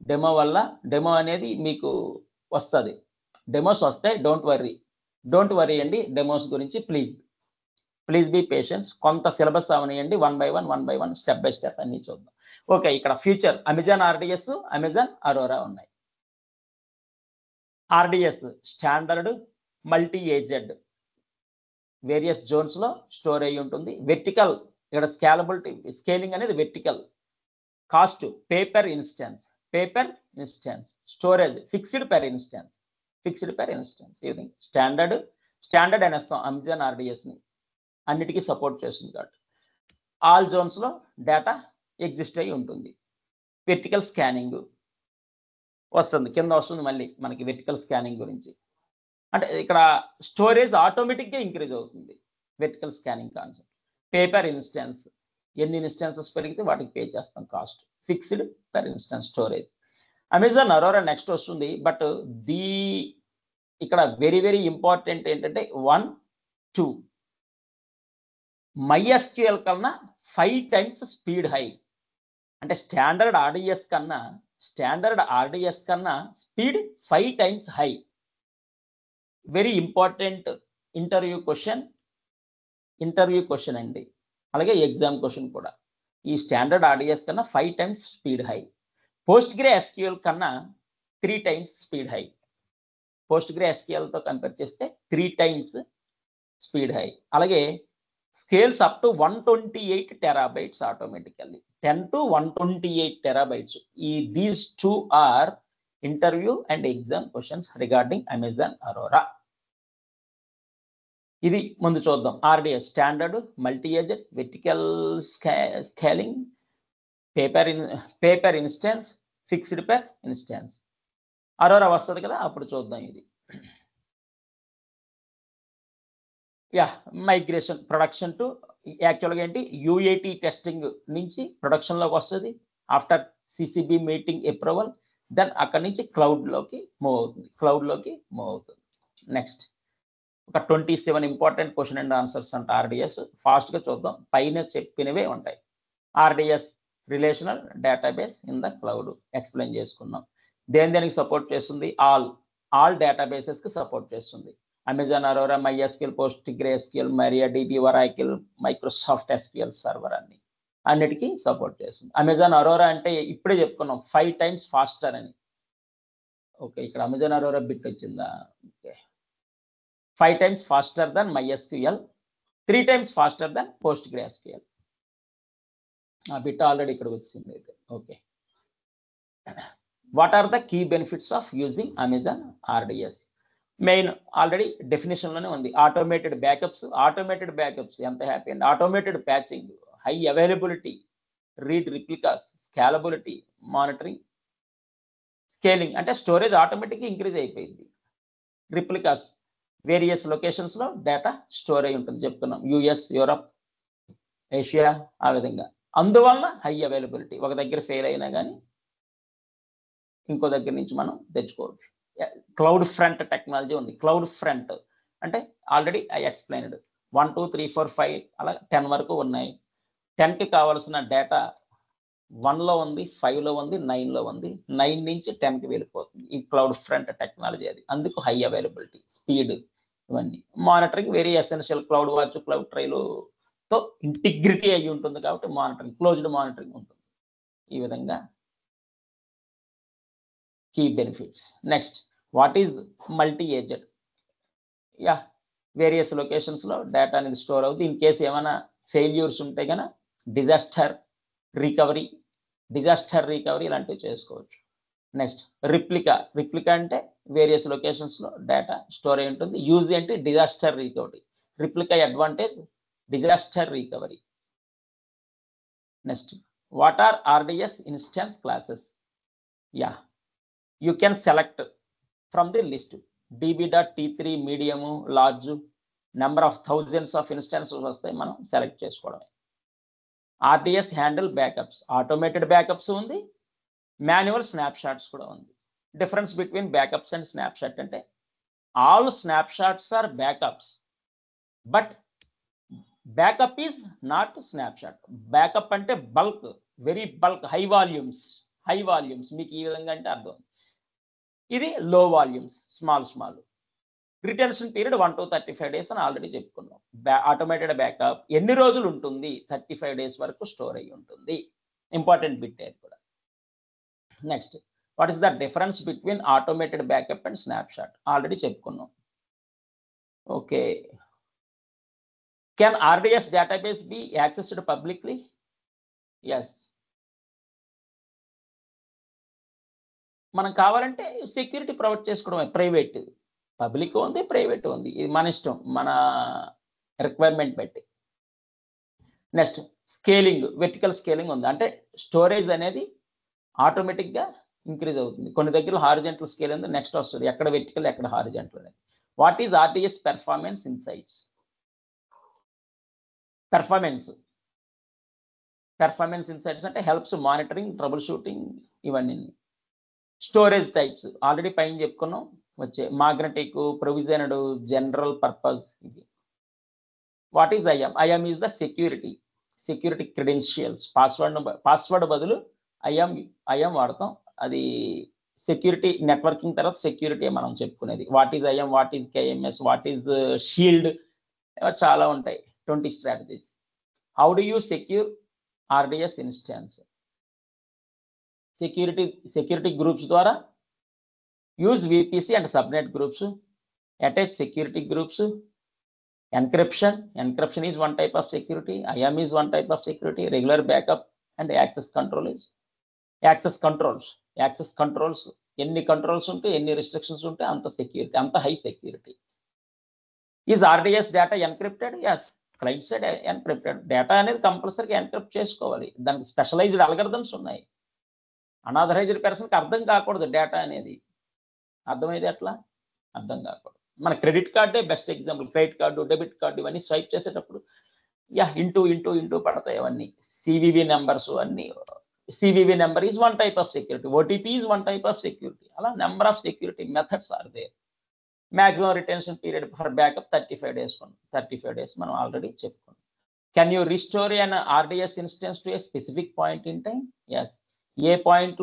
Demo వల్ల demo అనేది మీకు వస్తుంది. డెమోస్ వస్తాయి. డోంట్ వరీ అండి డెమోస్ గురించి. Please be patience. కొంత సిలబస్ అవనియండి, one by one step by step అన్ని చూద్దాం. ఓకే, ఇక్కడ future Amazon RDS, Amazon Aurora ఉన్నాయి. RDS standard multi AZ various zones లో స్టోర్ అయ్యి ఉంటుంది. వెర్టికల్, ఇక్కడ స్కేలింగ్ అనేది vertical. Cost pay per instance, storage fixed per instance. ఈ విధంగా స్టాండర్డ్ అనేస్తాం అమెజాన్ ఆర్డిఎస్ ని. అన్నిటికీ సపోర్ట్ చేస్తుంది కాబట్టి ఆల్ జోన్స్ లో డేటా ఎగ్జిస్ట్ అయి ఉంటుంది. వెర్టికల్ స్కానింగ్ వస్తుంది, కింద వస్తుంది మళ్ళీ మనకి వెర్టికల్ స్కానింగ్ గురించి. అంటే ఇక్కడ స్టోరేజ్ ఆటోమేటిక్గా ఇంక్రీజ్ అవుతుంది. Vertical scanning concept. Pay per instance, ఎన్ని ఇన్స్టెన్సెస్ పెరిగితే వాటికి పే చేస్తాం cost. Fixed per instance storage. Amazon Aurora next వస్తుంది. బట్ ఇక్కడ వెరీ ఇంపార్టెంట్ ఏంటంటే 1, 2 MySQL కన్నా 5 times స్పీడ్ హై. అంటే స్టాండర్డ్ ఆర్డిఎస్ కన్నా speed 5 times high. Very important interview question అండి, అలాగే ఎగ్జామ్ క్వశ్చన్ కూడా. ఈ స్టాండర్డ్ ఆర్డిఎస్ కన్నా 5 times స్పీడ్ హై. PostgreSQL కన్నా 3 times స్పీడ్ హై. PostgreSQLతో కంపేర్ చేస్తే 3 times స్పీడ్ హై. అలాగే scales up to 128 terabytes automatically. 10 to 128 terabytes. These 2 are interview and exam questions regarding Amazon Aurora. ఇది ముందు చూద్దాం. RDS standard multi AZ vertical scaling, pay per instance, fixed per instance. Aurora వస్తుంది కదా, అప్పుడు చూద్దాం ఇది. Migration production to యాక్చువల్గా ఏంటి, యూఏటీ టెస్టింగ్ నుంచి ప్రొడక్షన్లోకి వస్తుంది. After CCB meeting approval, then అక్కడి నుంచి క్లౌడ్లోకి మూవ్ అవుతుంది. నెక్స్ట్ ఒక 27 ఇంపార్టెంట్ క్వశ్చన్ అండ్ ఆన్సర్స్ అంట ఆర్డిఎస్. ఫాస్ట్గా చూద్దాం. పైన చెప్పినవే ఉంటాయి. RDS relational database in the cloud explain చేసుకున్నాం. దేనికి సపోర్ట్ చేస్తుంది? ఆల్ డేటాబేసెస్కి సపోర్ట్ చేస్తుంది. Amazon Aurora, MySQL, PostgreSQL, MariaDB, Oracle, Microsoft SQL server అన్నిటికీ సపోర్ట్ చేస్తుంది. అమెజాన్ అరోరా అంటే ఇప్పుడే చెప్పుకున్నాం 5 times ఫాస్టర్ అని. ఓకే, ఇక్కడ అమెజాన్ అరోరా బిట్ వచ్చిందా? Okay, 5 times faster than MySQL, 3 times faster than PostgreSQL. ఆ బిట్ ఆల్రెడీ ఇక్కడ వచ్చింది అయితే. Okay, what are the key benefits of using Amazon RDS? Main already డెఫినేషన్లోనే ఉంది. ఆటోమేటెడ్ బ్యాకప్స్ ఎంత హ్యాపీ అండి. Automated patching, high availability, read replicas, scalability, monitoring, scaling. అంటే storage ఆటోమేటిక్గా ఇంక్రీజ్ అయిపోయింది. రిప్లికాస్ వేరియస్ లొకేషన్స్లో డేటా స్టోర్ అయి ఉంటుంది చెప్తున్నాం. యుఎస్, యూరప్, ఏషియా, ఆ విధంగా. అందువలన హై అవైలబిలిటీ. ఒక దగ్గర ఫెయిల్ అయినా కానీ ఇంకో దగ్గర నుంచి మనం తెచ్చుకోవచ్చు. క్లౌడ్ ఫ్రంట్ టెక్నాలజీ ఉంది. క్లౌడ్ ఫ్రంట్ అంటే ఆల్రెడీ ఐ ఎక్స్ప్లెయిన్డ్. 1, 2, 3, 4, 5 అలా 10 వరకు ఉన్నాయి. 10కి కావాల్సిన డేటా 1లో ఉంది, 5లో ఉంది, 9లో ఉంది. 9 నుంచి 10కి వెళ్ళిపోతుంది. ఈ క్లౌడ్ ఫ్రంట్ టెక్నాలజీ అది. అందుకు హై అవైలబిలిటీ, స్పీడ్, ఇవన్నీ. Monitoring very essential. Cloud watch, cloud ట్రైలుతో ఇంటిగ్రిటీ అయ్యి ఉంటుంది కాబట్టి మానిటరింగ్, క్లోజ్డ్ మానిటరింగ్ ఉంటుంది. ఈ విధంగా key benefits. Next, what is multi AZ? Various లొకేషన్స్లో డేటా అనేది స్టోర్ అవుతుంది. ఇన్ కేసు ఏమైనా ఫెయిల్యూర్స్ ఉంటే కనుక డిజాస్టర్ రికవరీ ఇలాంటివి చేసుకోవచ్చు. నెక్స్ట్, రిప్లికా అంటే వేరియస్ లొకేషన్స్లో డేటా స్టోర్ అయి ఉంటుంది. యూజ్ అంటే disaster recovery. Replica advantage disaster recovery. Next, what are RDS instance classes? You can select from the list. db.t3 medium, large, number of thousands of instances వస్తాయి, మనం select చేసుకోవడమే. RDS handle backups, automated backups ఉంది, manual snapshots కూడా ఉంది. Difference between backups and snapshot అంటే all snapshots are backups, but backup is not snapshot. Backup అంటే bulk, very bulk, high high volumes, మీకు ఈ విధంగా అంటే అర్థం. ఇది low volumes, small. Retention period 1 to 35 days అని ఆల్రెడీ చెప్పుకున్నాం. ఆటోమేటెడ్ బ్యాకప్ ఎన్ని రోజులు ఉంటుంది? 35 days వరకు స్టోర్ అయ్యి ఉంటుంది. ఇంపార్టెంట్ బిట్ అది కూడా. Next, what is the difference between automated backup and snapshot? Already చెప్పుకున్నాం. Okay, can RDS database be accessed publicly? Yes. మనం కావాలంటే సెక్యూరిటీ ప్రొవైడ్ చేసుకోవడమే. ప్రైవేట్, పబ్లిక్ ఉంది, ప్రైవేట్ ఉంది, ఇది మన ఇష్టం, మన రిక్వైర్మెంట్ బట్టి. నెక్స్ట్, స్కేలింగ్, వెర్టికల్ స్కేలింగ్ ఉంది. అంటే స్టోరేజ్ అనేది ఆటోమేటిక్గా ఇంక్రీజ్ అవుతుంది. కొన్ని దగ్గర హారిజెంటల్ స్కేల్ ఉంది, నెక్స్ట్ వస్తుంది ఎక్కడ వెర్టికల్ ఎక్కడ హారిజెంటల్ అనేది. What is RDS performance insights? Performance insights అంటే హెల్ప్స్ మానిటరింగ్, ట్రబుల్ షూటింగ్, ఇవన్నీ. స్టోరేజ్ టైప్స్ ఆల్రెడీ పైన చెప్పుకున్నాం, వచ్చే మాగ్నెటిక్, ప్రొవిజనడ్, జనరల్ పర్పస్. ఇది what is IAM? IAM is the security credentials. Password బదులు ఐఎం వాడతాం. అది సెక్యూరిటీ నెట్వర్కింగ్ తర్వాత సెక్యూరిటీ మనం చెప్పుకునేది. What is IAM, what is KMS, what is shield, చాలా ఉంటాయి. 20 strategies. How do you secure RDS instance? Security groups ద్వారా use VPC and subnet groups, attach security groups, encryption is one type of security, IAM is one type of security, regular backup and access controls. ఎన్ని controls ఉంటే ఎన్ని restrictions ఉంటే అంత security, అంత high security. Is RDS data encrypted? Yes, client side encrypted. Data అనేది కంపల్సరీగా encrypt చేసుకోవాలి. దానికి స్పెషలైజ్డ్ అల్గరిథమ్స్ ఉన్నాయి. అనాథరైజ్డ్ పర్సన్కి అర్థం కాకూడదు డేటా అనేది. అర్థమైంది ఎట్లా? అర్థం కాకూడదు. మన క్రెడిట్ కార్డే best example. Credit card, debit card ఇవన్నీ స్వైప్ చేసేటప్పుడు ఇంటూ పడతాయి అవన్నీ. సివివి నెంబర్స్ అన్నీ. CVV number is one type of security, OTP is one type of security. అలా number of security methods are there. Maximum retention period for backup 35 days. 35 days మనం ఆల్రెడీ చెప్పుకున్నాం. Can you restore an RDS instance to a specific point in time? Yes. A point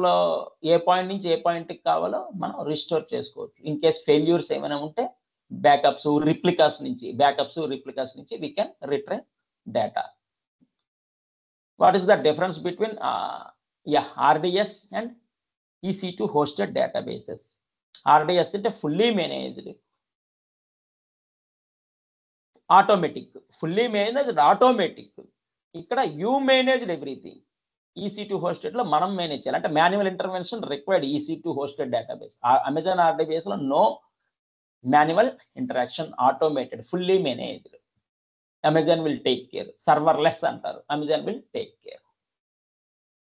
నుంచి ఏ పాయింట్కి కావాలో మనం restore చేసుకోవచ్చు. In case failures ఏమైనా ఉంటే బ్యాకప్స్ రిప్లికాస్ నుంచి we can retrieve data. What is the difference between RDS and EC2 hosted databases? RDS అంటే fully managed, automatic. ఇక్కడ you managed everything. EC2 hosted లో మనం మేనేజ్ చేయాలి. అంటే manual intervention required. EC2 hosted database. Amazon RDBMS లో no manual interaction, automated, fully managed. Amazon will take care. Serverless అంటారు, Amazon will take care.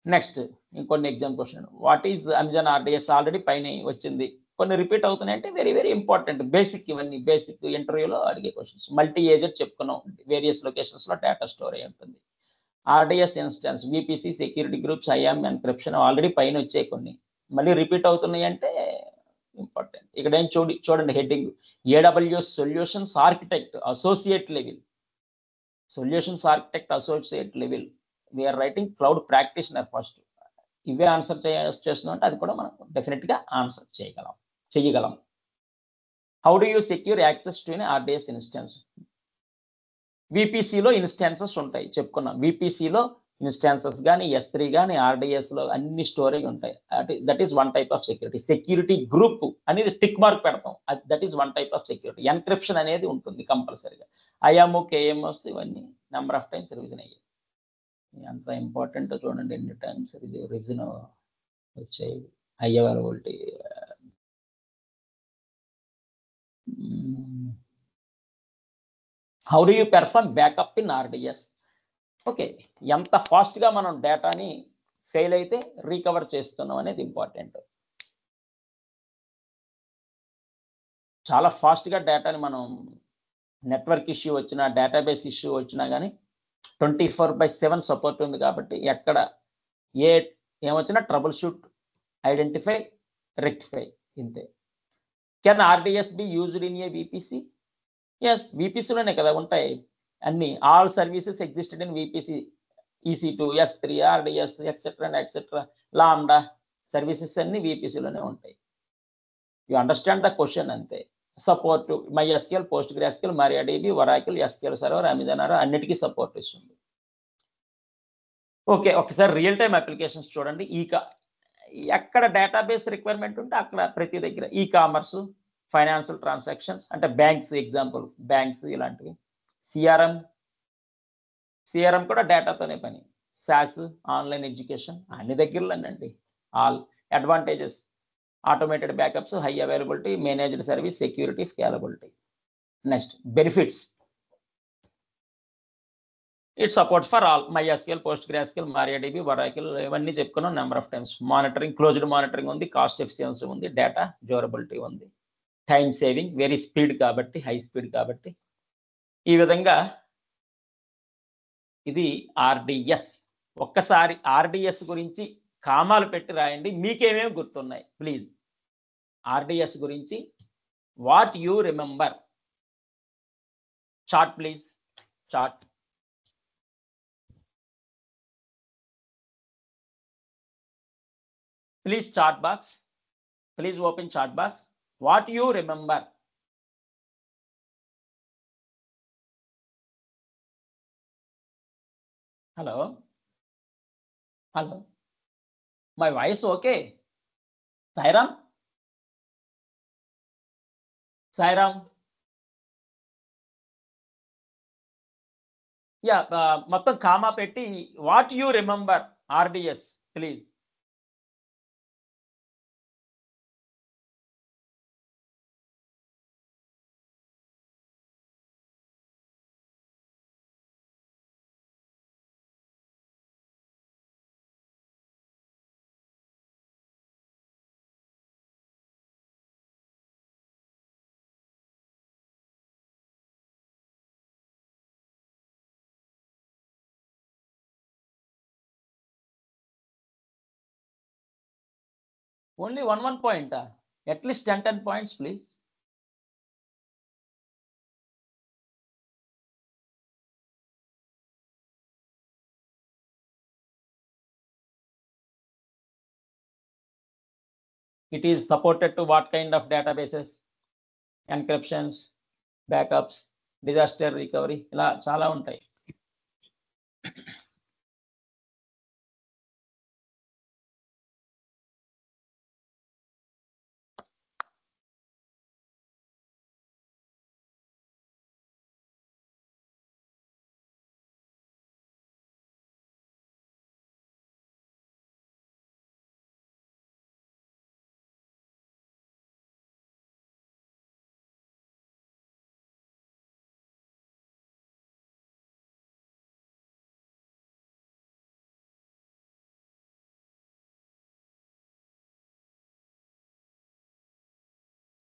Next, ఇంకొన్ని exam question. What is Amazon RDS? Already పైన వచ్చింది, కొన్ని repeat అవుతున్నాయి. అంటే very very important, basic. ఇవన్నీ basic ఇంటర్వ్యూలో అడిగే క్వశ్చన్స్. మల్టీ ఏజెంట్ చెప్పుకున్నాం, వేరియస్ లొకేషన్స్ లో డేటా స్టోర్ అయి ఉంటుంది. RDS instance, VPC, security groups, IAM, encryption already పైన వచ్చాయి. కొన్ని మళ్ళీ రిపీట్ అవుతున్నాయి అంటే ఇంపార్టెంట్. ఇక్కడ ఏం చూడండి heading. AWS solutions architect associate level. We are writing cloud practitioner first. ఇవే ఆన్సర్ చేస్తున్నాం అంటే అది కూడా మనం డెఫినెట్గా ఆన్సర్ చేయగలం. How do you secure access to RDS instance? VPCలో ఇన్స్టాన్సెస్ ఉంటాయి, చెప్పుకున్నాం. VPCలో ఇన్స్టాన్సెస్ కానీ, S3 కానీ, ఆర్డిఎస్లో అన్ని స్టోరేజ్ ఉంటాయి. That is one type of security. Security group అనేది టిక్ మార్క్ పెడతాం, that is one type of security. Encryption అనేది ఉంటుంది కంపల్సరీగా. IAM, KMS ఇవన్నీ నెంబర్ ఆఫ్ టైమ్స్ రివిజన్ అయ్యాయి. అంత ఇంపార్టెంట్ చూడండి, ఎన్ని టైమ్స్ రివిజన్ వచ్చాయి. High availability. How do you perform backup in RDS? Okay, ఎంత ఫాస్ట్గా మనం డేటాని ఫెయిల్ అయితే రీకవర్ చేస్తున్నాం అనేది ఇంపార్టెంట్. చాలా ఫాస్ట్గా డేటాని మనం నెట్వర్క్ ఇష్యూ వచ్చినా, డేటాబేస్ ఇష్యూ వచ్చినా కానీ 24/7 సపోర్ట్ ఉంది కాబట్టి ఎక్కడ ఏమొచ్చినా ట్రబుల్ షూట్, ఐడెంటిఫై, రెక్టిఫై, ఇంతే. Can RDS be used in a VPC? Yes, VPCలోనే కదా ఉంటాయి అన్ని. All services existed in VPC, EC2, S3, RDS, etcetera, Lambda, services అన్ని VPCలోనే ఉంటాయి. యూ అండర్స్టాండ్ ద క్వశ్చన్ అంతే. Support MySQL, PostgreSQL, MariaDB, Oracle, SQL server, Amazon అన్నిటికీ support ఇస్తుంది. ఓకే, ఒకసారి రియల్ టైమ్ అప్లికేషన్స్ చూడండి. ఎక్కడ డేటాబేస్ రిక్వైర్మెంట్ ఉంటే అక్కడ ప్రతి దగ్గర కామర్స్, ఫైనాన్షియల్ ట్రాన్సాక్షన్స్ అంటే బ్యాంక్స్, ఎగ్జాంపుల్ బ్యాంక్స్ ఇలాంటివి. సిఆర్ఎం కూడా డేటాతోనే పని. SaaS, ఆన్లైన్ ఎడ్యుకేషన్ అన్ని దగ్గరలోనండి. All advantages: automated backups, high availability, managed service, security, scalability. Next benefits. It support for all MySQL, PostgreSQL, MariaDB, Oracle ఇవన్నీ చెప్పుకున్నాం number of times. Monitoring, closed monitoring ఉంది, cost efficiency ఉంది, data durability ఉంది, time saving, very speed కాబట్టి, high speed కాబట్టి. ఈ విధంగా ఇది RDS. ఒక్కసారి RDS గురించి కామాలు పెట్టి రాయండి, మీకేమేమి గుర్తున్నాయి ప్లీజ్. RDS గురించి what you remember. Chart please, chart. Please chat box. Please open chat box. What you remember? Hello? Hello? My voice okay? Sairam? Sairam? Yeah, మొత్తం కామా పెట్టి what you remember RDS please. Only one point. At least 10 points, please. It is supported to what kind of databases? Encryptions, backups, disaster recovery. ఇలా చాలా ఉంటాయి.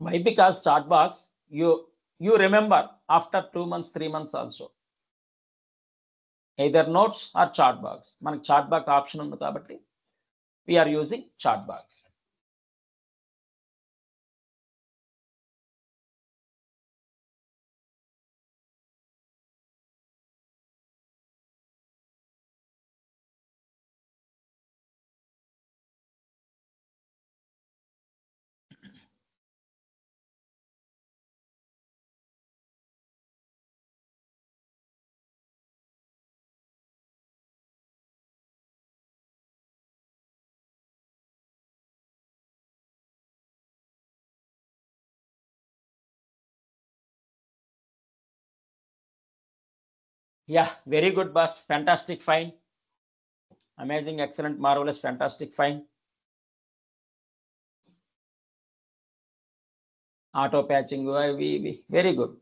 Why? Because chat box you remember after 2 months, 3 months also. Either notes or chat box. మనకి chat box option ఉంది కాబట్టి we are using chat box. Yeah, very good boss. Fantastic, fine. Amazing, excellent, marvelous, fantastic, fine. Auto patching, very good.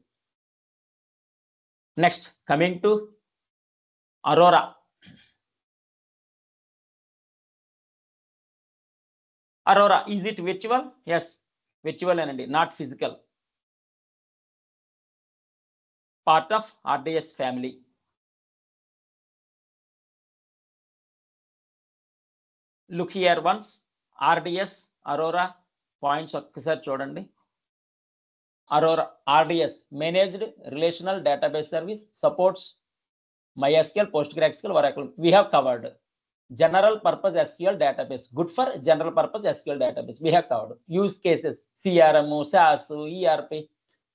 Next, coming to Aurora. Aurora, is it virtual? Yes, virtual and not physical. Part of RDS family. Look here once. RDS, Aurora, points ఒక్కసారి చూడండి. Aurora, RDS, Managed Relational Database Service, supports MySQL, PostgreSQL, Oracle. We have covered. general purpose SQL database, good for general purpose SQL database. We have covered use cases, CRM, SaaS, ERP,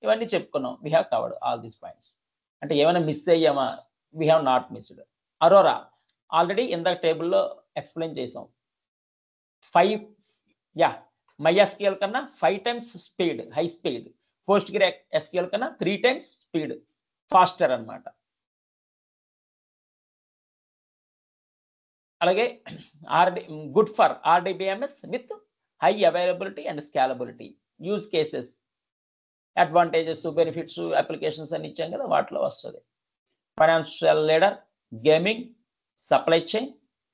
ఇవన్నీ చెప్పుకున్నాం. We have covered all these points. అంటే ఏమైనా miss అయ్యామా? We have not missed. Aurora already ఇందాక టేబుల్లో explain చేసాం. 5 MySQL కన్నా 5 times speed, high speed. PostgreSQL కన్నా 3 times స్పీడ్, ఫాస్టర్ అన్నమాట. అలాగే good for RDBMS with high availability and scalability. Use cases, advantages, benefits, applications అని ఇచ్చాం కదా, వాటిలో వస్తుంది. Financial leader, gaming, supply chain,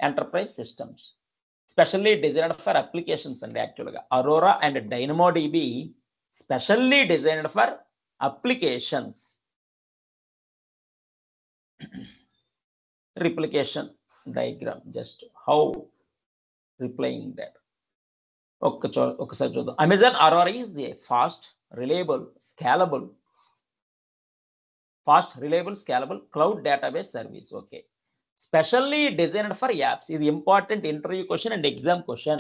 enterprise systems. Specially designed for applications అండి. యాక్చువల్గా Aurora and DynamoDB specially designed for applications. Replication diagram, just how replying that. ఒకసారి చూద్దాం. Amazon Aurora is a fast, reliable, scalable cloud database service. Okay, specially designed for apps. ఇది important interview question and exam question.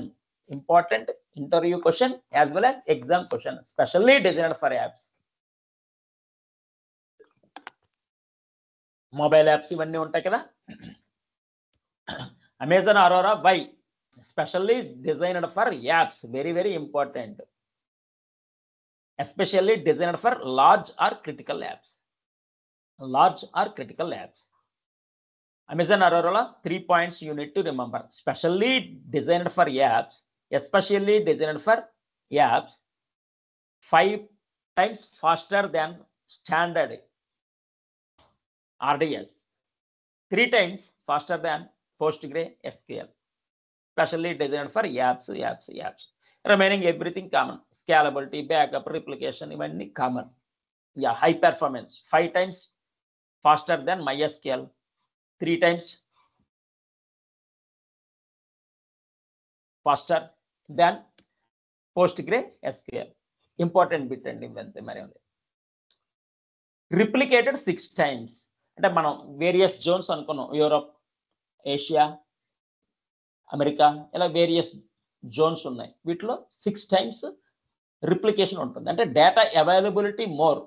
Important interview question as well as exam question. Specially designed for apps. Mobile apps ఇవన్నీ ఉంటాయి కదా. Amazon Aurora, why? Specially designed for apps, very very important. Especially designed for large or critical apps. Amazon Aurora, 3 points you need to remember. Specially designed for apps, especially designed for apps, 5 times faster than standard RDS, 3 times faster than PostgreSQL. Specially designed for apps. Remaining everything common. Scalability, backup, replication, ఇవన్నీ common. High performance, 5 times faster than MySQL, 3 times faster than PostgreSQL. Important bit అండి ఇవంతే. మరి replicated 6 times. అంటే మనం various Jones అనుకున్నాం. Europe, Asia, America, ఇలా various Jones ఉన్నాయి. వీటిలో 6 times replication ఉంటుంది. అంటే డేటా అవైలబిలిటీ మోర్.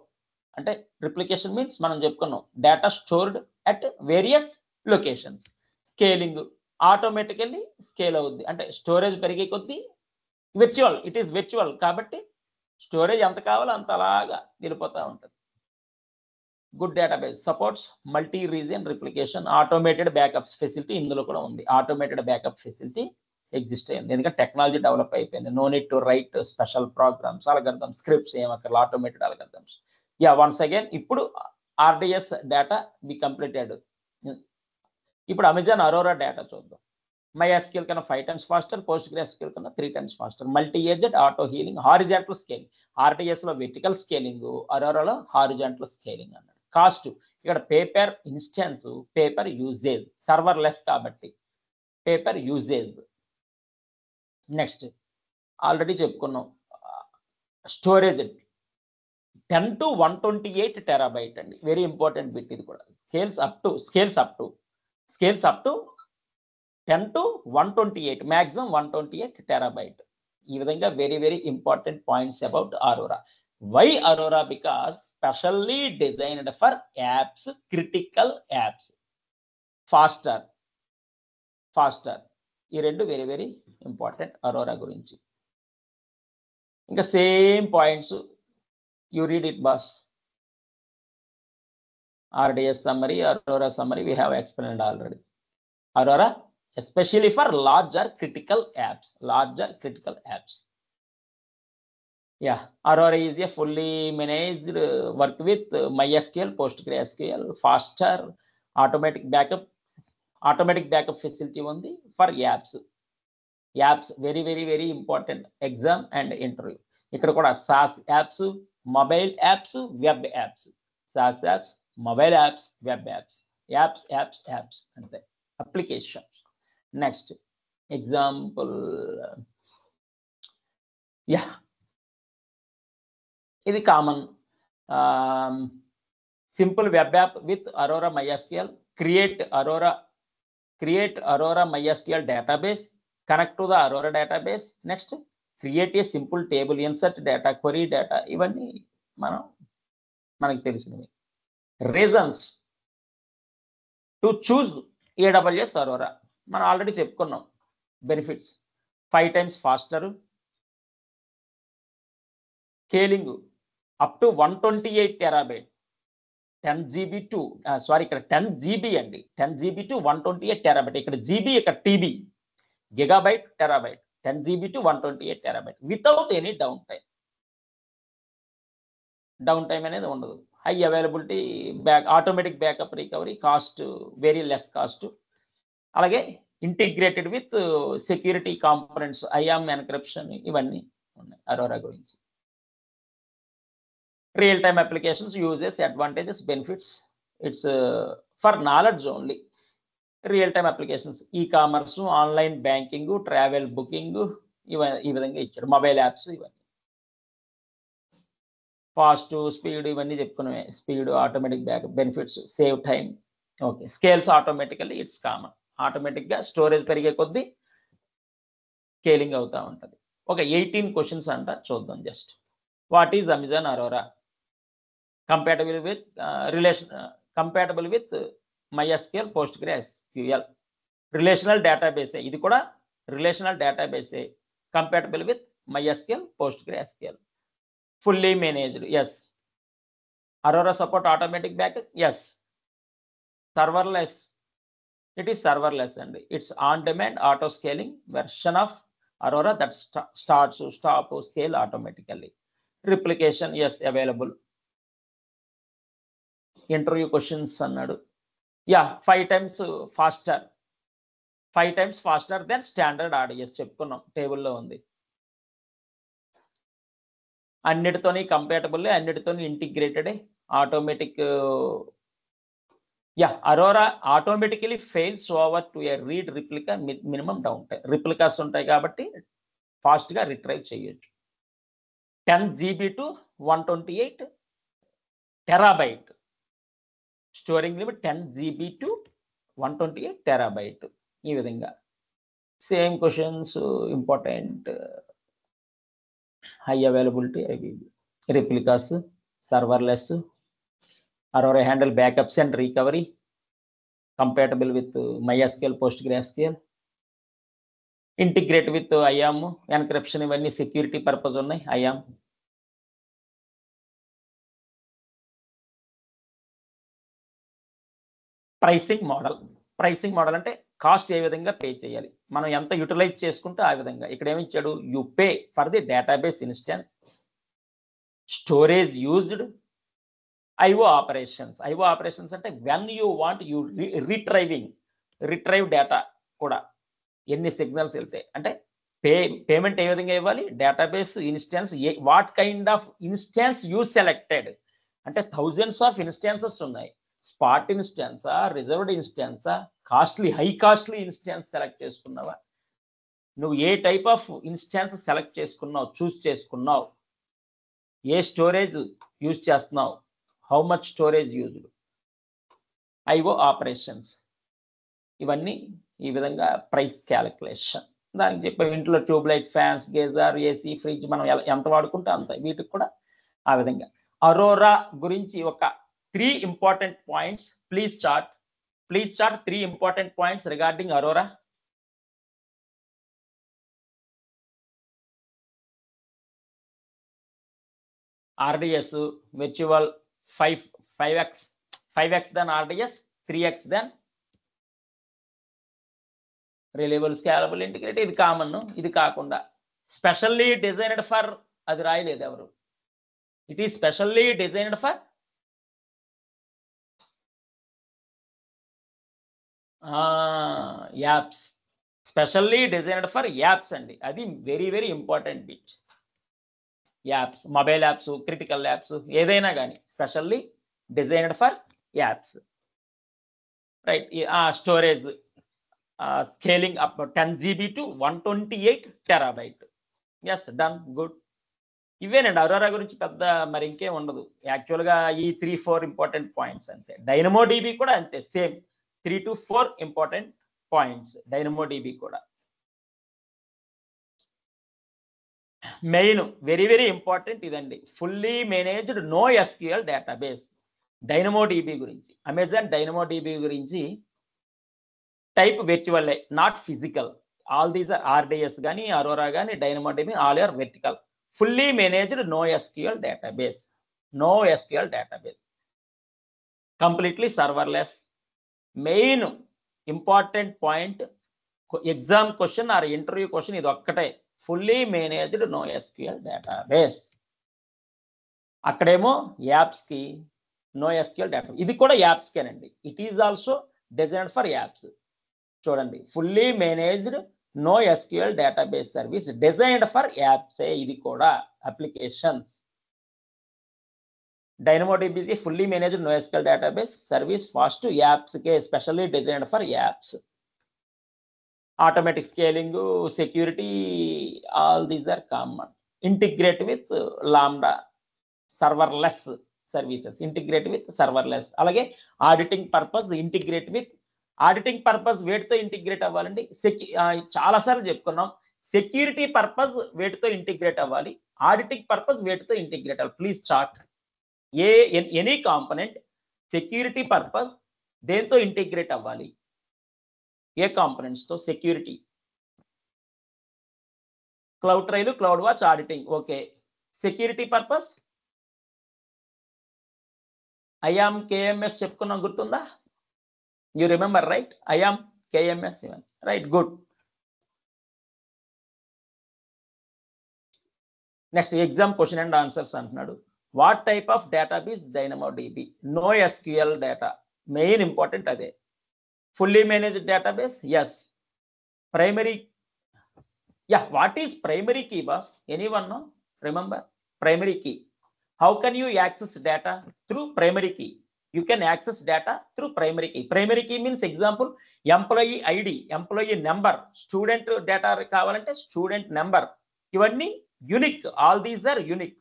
అంటే రిప్లికేషన్ మీన్స్ మనం చెప్పుకున్నాం data stored at various locations. Scaling, automatically scale అవుద్ది. అంటే స్టోరేజ్ పెరిగే కొద్దీ విర్చువల్, ఇట్ ఈస్ విర్చువల్ కాబట్టి స్టోరేజ్ ఎంత కావాలో అంత అలాగా వెళ్ళిపోతూ ఉంటుంది. Good database, supports multi region replication, automated backups facility ఇందులో కూడా ఉంది. ఆటోమేటెడ్ బ్యాకప్ ఫెసిలిటీ ఎగ్జిస్ట్ అయింది, ఎందుకంటే టెక్నాలజీ డెవలప్ అయిపోయింది. No need to write special programs, algorithms, scripts ఏమక్కర్లేదు, ఆటోమేటెడ్ అల్గరిథమ్స్. వన్స్ అగైన్ ఇప్పుడు RDS డేటా వి కంప్లీటెడ్. ఇప్పుడు Amazon Aurora data చూద్దాం. MySQL కన్నా 5 times faster, PostgreSQL కన్నా 3 times faster. Multi agent, auto healing, horizontal scaling. RDSలో vertical scaling, అరోరాలో horizontal scaling అన్నాడు. Cost, ఇక్కడ pay per instance, pay per usage, serverless కాబట్టి పేపర్ యూజేజ్. నెక్స్ట్ ఆల్రెడీ చెప్పుకున్నాం స్టోరేజ్ 10 to 128 TB అండి. వెరీ ఇంపార్టెంట్ బిట్ ఇది కూడా. Scales up to 10 to 128, maximum 128 TB. ఈ విధంగా very very important points about Aurora. Why Aurora? Because specially designed for apps, critical apps. Faster, ఈ రెండు very very important Arora గురించి. ఇంకా same points, you read it boss. RDS summary, Aurora summary, we have explained already. Aurora especially for larger critical apps. Aurora is a fully managed work with MySQL, PostgreSQL, faster automatic backup facility ఉంది for apps. Very very very important exam and interview. ఇక్కడ కూడా SaaS apps, mobile apps, web apps. SaaS apps, mobile apps, web apps. Apps అంతే. Applications. Next example, ఇది common. Simple web app with Aurora MySQL. Create Aurora create Aurora MySQL database, connect to the Aurora database. Next, create a simple table, insert data, query data. ఇవన్నీ మనకి తెలిసినవి. Reasons to choose AWS Aurora మనం ఆల్రెడీ చెప్పుకున్నాం. Benefits 5 times faster, scaling up to 128 terabyte, 10 GB to ఇక్కడ 10 GB అండి, 10 GB to 128 terabyte. ఇక్కడ GB, ఇక్కడ TB, gigabyte, terabyte, 10 GB to 128 terabyte without any downtime అనేది ఉండదు. High availability, automatic backup recovery, cost very less cost. అలాగే integrated with security components, IAM encryption, ఇవన్నీ ఉన్నాయి Aurora గురించి. Real time applications, uses, advantages, benefits. It's for knowledge only. Real time applications, e-commerce, online banking, travel booking, ఈ విధంగా ఇచ్చారు. Mobile apps, ఇవన్నీ. Fast, speed, ఇవన్నీ చెప్పుకున్నామే. Speed, automatic backup, benefits, save time. Okay, scales automatically, it's common. ఆటోమేటిక్గా storage పెరిగే కొద్దీ scaling అవుతూ ఉంటుంది. ఒక 18 క్వశ్చన్స్ అంట, చూద్దాం just. What is Amazon Aurora? Compatible with MySQL, PostgreSQL. Relational డేటాబేసే, ఇది కూడా రిలేషనల్ డేటాబేసే. Compatible with MySQL, PostgreSQL. Fully managed, yes. Aurora support automatic backup, yes. Serverless, it is serverless అండి. It's on demand auto scaling version of Aurora that starts, stop, scale automatically. Replication, yes, available. Interview questions అన్నాడు. 5 times faster then standard RDS చెప్పుకున్నాం, టేబుల్లో ఉంది. అన్నిటితోని compatible, అన్నిటితోని integrated, automatic. Arora automatically fails over to A read replica minimum down time. Replicas ఉంటాయి కాబట్టి ఫాస్ట్గా retrieve చేయొచ్చు. 10 GB to 128 terabyte storing limit, 10 GB to 128 terabyte. ఈ విధంగా same questions, important. High availability, అవి replicas, serverless. Aurora handle backups and recovery, compatible with MySQL, PostgreSQL. Integrate with IAM encryption, ఇవన్నీ security purpose ఉన్నాయి. IAM. Pricing model అంటే cost ఏ విధంగా pay చేయాలి, మనం ఎంత యూటిలైజ్ చేసుకుంటే ఆ విధంగా. ఇక్కడ ఏమి ఇచ్చాడు? You pay for the database instance, storage used, IO operations అంటే when you want you retrieve data కూడా, ఎన్ని సిగ్నల్స్ వెళ్తాయి అంటే పేమెంట్ ఏ విధంగా ఇవ్వాలి. Database instance, what kind of instance you selected అంటే థౌజండ్స్ ఆఫ్ ఇన్స్టెన్సెస్ ఉన్నాయి. స్పాట్ ఇన్స్టెన్సా, రిజర్వ్డ్ ఇన్స్టెన్సా, హై కాస్ట్లీ ఇన్స్టెన్స్ సెలెక్ట్ చేసుకున్నావా? నువ్వు ఏ టైప్ ఆఫ్ ఇన్స్టెన్స్ సెలెక్ట్ చేసుకున్నావు, చూస్ చేసుకున్నావు, ఏ స్టోరేజ్ యూజ్ చేస్తున్నావు, how much storage used, IO operations, ఇవన్నీ ఈ విధంగా ప్రైస్ క్యాలిక్యులేషన్. దానికి చెప్పే ఇంట్లో tube light, fans, geyser, AC, fridge మనం ఎంత వాడుకుంటే అంత, వీటికి కూడా ఆ విధంగా. అరోరా గురించి ఒక 3 important points. Please chart 3 important points regarding Aurora. RDS virtual 5x than RDS, 3x than reliable, scalable, integrated. ఇది కామన్. ఇది కాకుండా స్పెషల్లీ డిజైన్డ్ ఫర్, అది రాయలేదు ఎవరు. It is specially designed for apps. Specially designed for apps అండి, అది very very important bit. Apps, mobile apps, critical apps, ఏదైనా కానీ specially designed for apps. Right. Storage scaling up 10 GB to 128 terabyte. Yes, done, good. ఇవేనండి Aurora గురించి పెద్ద మరి ఇంకేం ఉండదు యాక్చువల్గా. ఈ 3-4 ఇంపార్టెంట్ పాయింట్స్ అంతే. డైనమో DB కూడా అంతే, same 3 to 4 important points DynamoDB కూడా. మెయిన్ వెరీ వెరీ ఇంపార్టెంట్ ఇదండి, fully managed NoSQL database. DynamoDB గురించి, అమెజాన్ DynamoDB గురించి type virtual, not physical. All these are RDS కానీ అరోరా కానీ DynamoDB all are vertical. Fully managed NoSQL database. NoSQL database completely serverless. Main important point, exam question or interview question ఇది ఒక్కటే, fully managed NoSQL database. అక్కడేమో యాప్స్కి NoSQL data, ఇది కూడా యాప్స్కేనండి. It is also designed for apps. చూడండి, fully managed NoSQL database service designed for యాప్సే. ఇది కూడా applications. DynamoDB is a fully managed NoSQL database service fast to apps ke specially designed for apps. Automatic scaling, security, all these are common. Integrate with Lambda, serverless services. Integrate with serverless. Alage auditing purpose integrate with auditing purpose వేటితో integrate అవ్వాలండి? చాలా సార్లు చెప్పుకున్నాం, security purpose వేటితో integrate అవ్వాలి, auditing purpose వేటితో integrate అవ్వాలి. Please chart any component security purpose దేంతో ఇంటిగ్రేట్ అవ్వాలి? ఏ కాంపోనెంట్స్ తో? Security, cloud trail, cloud watch, auditing. Okay, security purpose IAM KMS చెప్పుకున్నాం, గుర్తుందా? You remember right? IAM KMS, right, good. Next exam question and answers అంటున్నాడు. What type of database DynamoDB? NoSQL data, main important అదే. Fully managed database, yes. Primary, yeah, what is primary key boss? Anyone know? Remember primary key. How can you access data? Through primary key. You can access data through primary key. Primary key means example employee ID, employee number, student data కావాలంటే student number, ఇవన్నీ unique. All these are unique.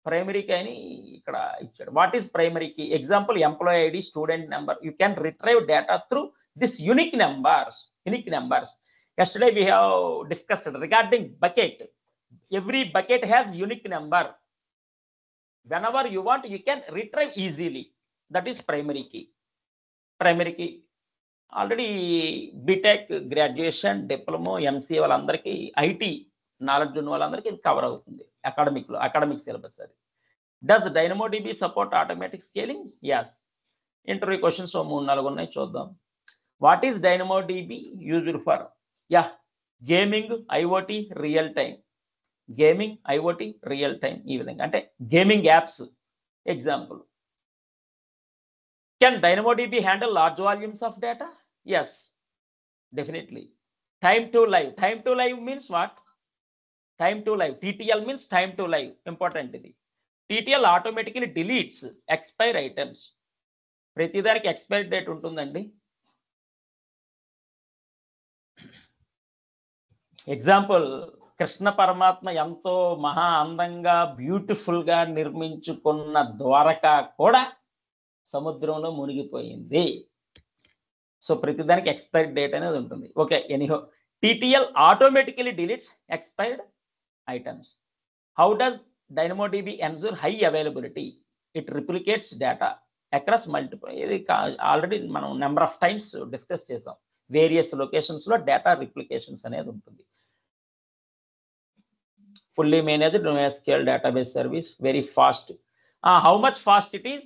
Primary key అని ఇక్కడ ఇచ్చాడు. What is primary key? Example employee ID, student number. You can retrieve data through this unique numbers. Yesterday we have discussed regarding bucket. Every bucket has unique number. Whenever you want, you can retrieve easily. That is primary key. Primary key already BTech, graduation, diploma, MCA వాళ్ళందరికీ, IT knowledge ఉన్న వాళ్ళందరికీ ఇది cover అవుతుంది academic syllabus. అది. Does DynamoDB support automatic scaling? Yes. Interview questions 3-4 ఉన్నాయి, చూద్దాం. What is DynamoDB used for? Yeah, gaming, IoT, real time. Gaming, IoT, real time, ఈ విధంగా అంటే gaming apps. Example, can DynamoDB handle large volumes of data? Yes, definitely. Time to live. Time to live means what? Time to live, TTL means time to live. Important ఇది. TTL automatically deletes expire items. ప్రతిదానికి expiry date ఉంటుందండి. Example, Krishna పరమాత్మ ఎంతో మహా అందంగా beautiful గా నిర్మించుకున్న ద్వారకా కూడా సముద్రంలో మునిగిపోయింది. సో ప్రతిదానికి ఎక్స్పైరీ డేట్ అనేది ఉంటుంది. Okay, anyhow, TTL automatically deletes expired items. How does DynamoDB ensure high availability? It replicates data across multiple. ఇది ఆల్రెడీ మనం నెంబర్ ఆఫ్ టైమ్స్ డిస్కస్ చేసాం. వేరియస్ లొకేషన్స్ లో డేటా రిప్లికేషన్స్ అనేది ఉంటుంది. Fully managed NoSQL database service, very fast. How much fast it is?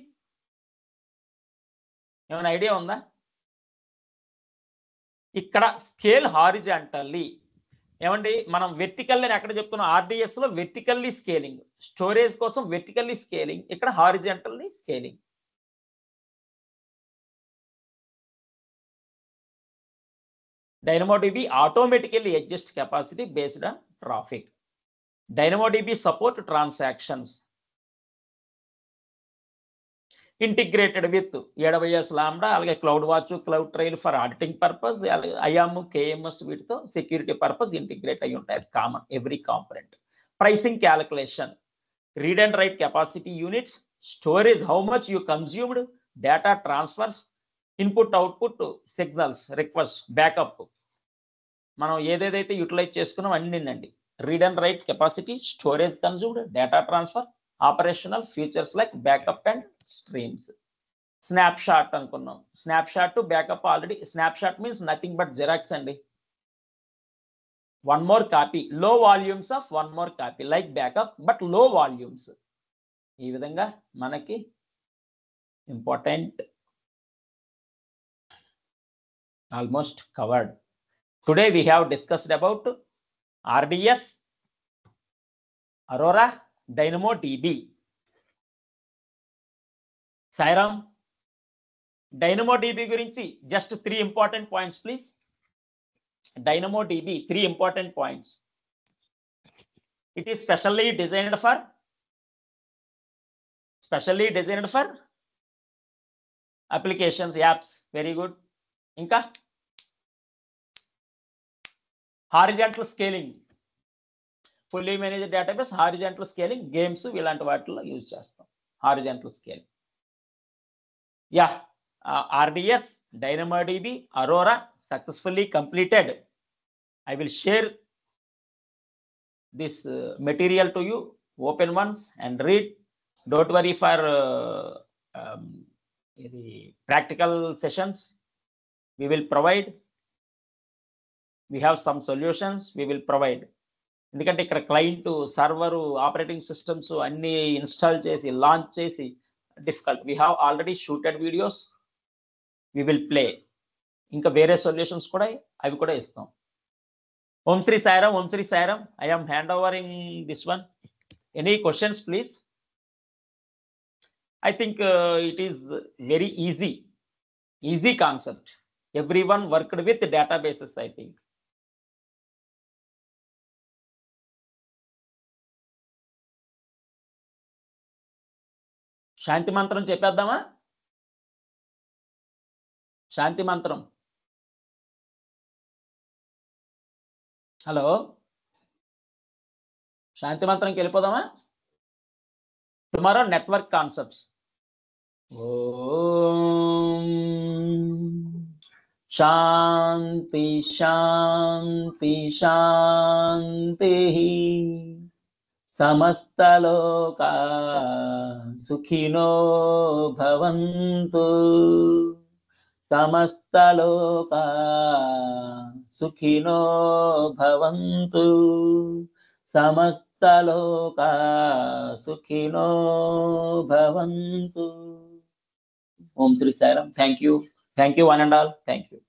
ఏమైనా idea ఉందా? ఇక్కడ scale horizontally. ఏమండి, మనం వెర్టికల్ అని ఎక్కడ చెప్తున్నాం? RDS లో వెర్టికల్లీ స్కేలింగ్, స్టోరేజ్ కోసం వెర్టికల్లీ స్కేలింగ్, ఇక్కడ horizontally scaling. DynamoDB automatically adjust capacity based on traffic. DynamoDB support transactions. Integrated with AWS Lambda, అలాగే cloud watch, cloud trail for auditing purpose, IAM KMS వీటితో security purpose integrate అయి ఉంటాయి. Common every component. Pricing calculation, read and write capacity units, storage, how much you consumed, data transfers, input output, signals, request, backup, మనం ఏదేదైతే utilize చేసుకున్నాం అన్నిందండి. Read and write capacity, storage consumed, data transfer, operational features like backup and streams. Snapshot అనుకున్నాం. Snapshot to backup already. Snap shot means nothing but xerox అండి. One more copy, లో volumes of one more copy like backup but లో volumes. ఈ విధంగా మనకి important almost covered. Today we have discussed about RDS, Aurora, DynamoDB. Sairam, DynamoDB గురించి just 3 important points please. DynamoDB 3 important points. It is specially designed for applications, apps. Very good. ఇంకా horizontal scaling, fully managed database, horizontal scaling, games ఇలాంటి వాటిలో use చేస్తాం horizontal scaling. Yeah, RDS, DynamoDB, Aurora successfully completed. I will share this material to you. Open once and read. Don't worry for ఇది practical sessions. We will provide. We have some solutions we will provide. ఎందుకంటే ఇక్కడ client, server, operating systems అన్ని install చేసి launch చేసి difficult. We have already shooted videos, we will play. ఇంకా వేరే solutions కూడా అవి కూడా ఇస్తాం. Om Shri Sairam, Om Shri Sairam. I am hand overing this one. Any questions please? I think it is very easy concept. Everyone worked with databases, I think. శాంతి మంత్రం చెప్పేద్దామా? శాంతి మంత్రం. హలో, శాంతి మంత్రంకి వెళ్ళిపోదామా? Tomorrow network concepts. ఓం శాంతి శాంతి శాంతి. సమస్తలోకా సుఖినో భవంతు. సమస్తలోకా సుఖినో భవంతు. సమస్తలోకా సుఖినో భవంతు. Om Shri Sairam. Thank you one and all. Thank you.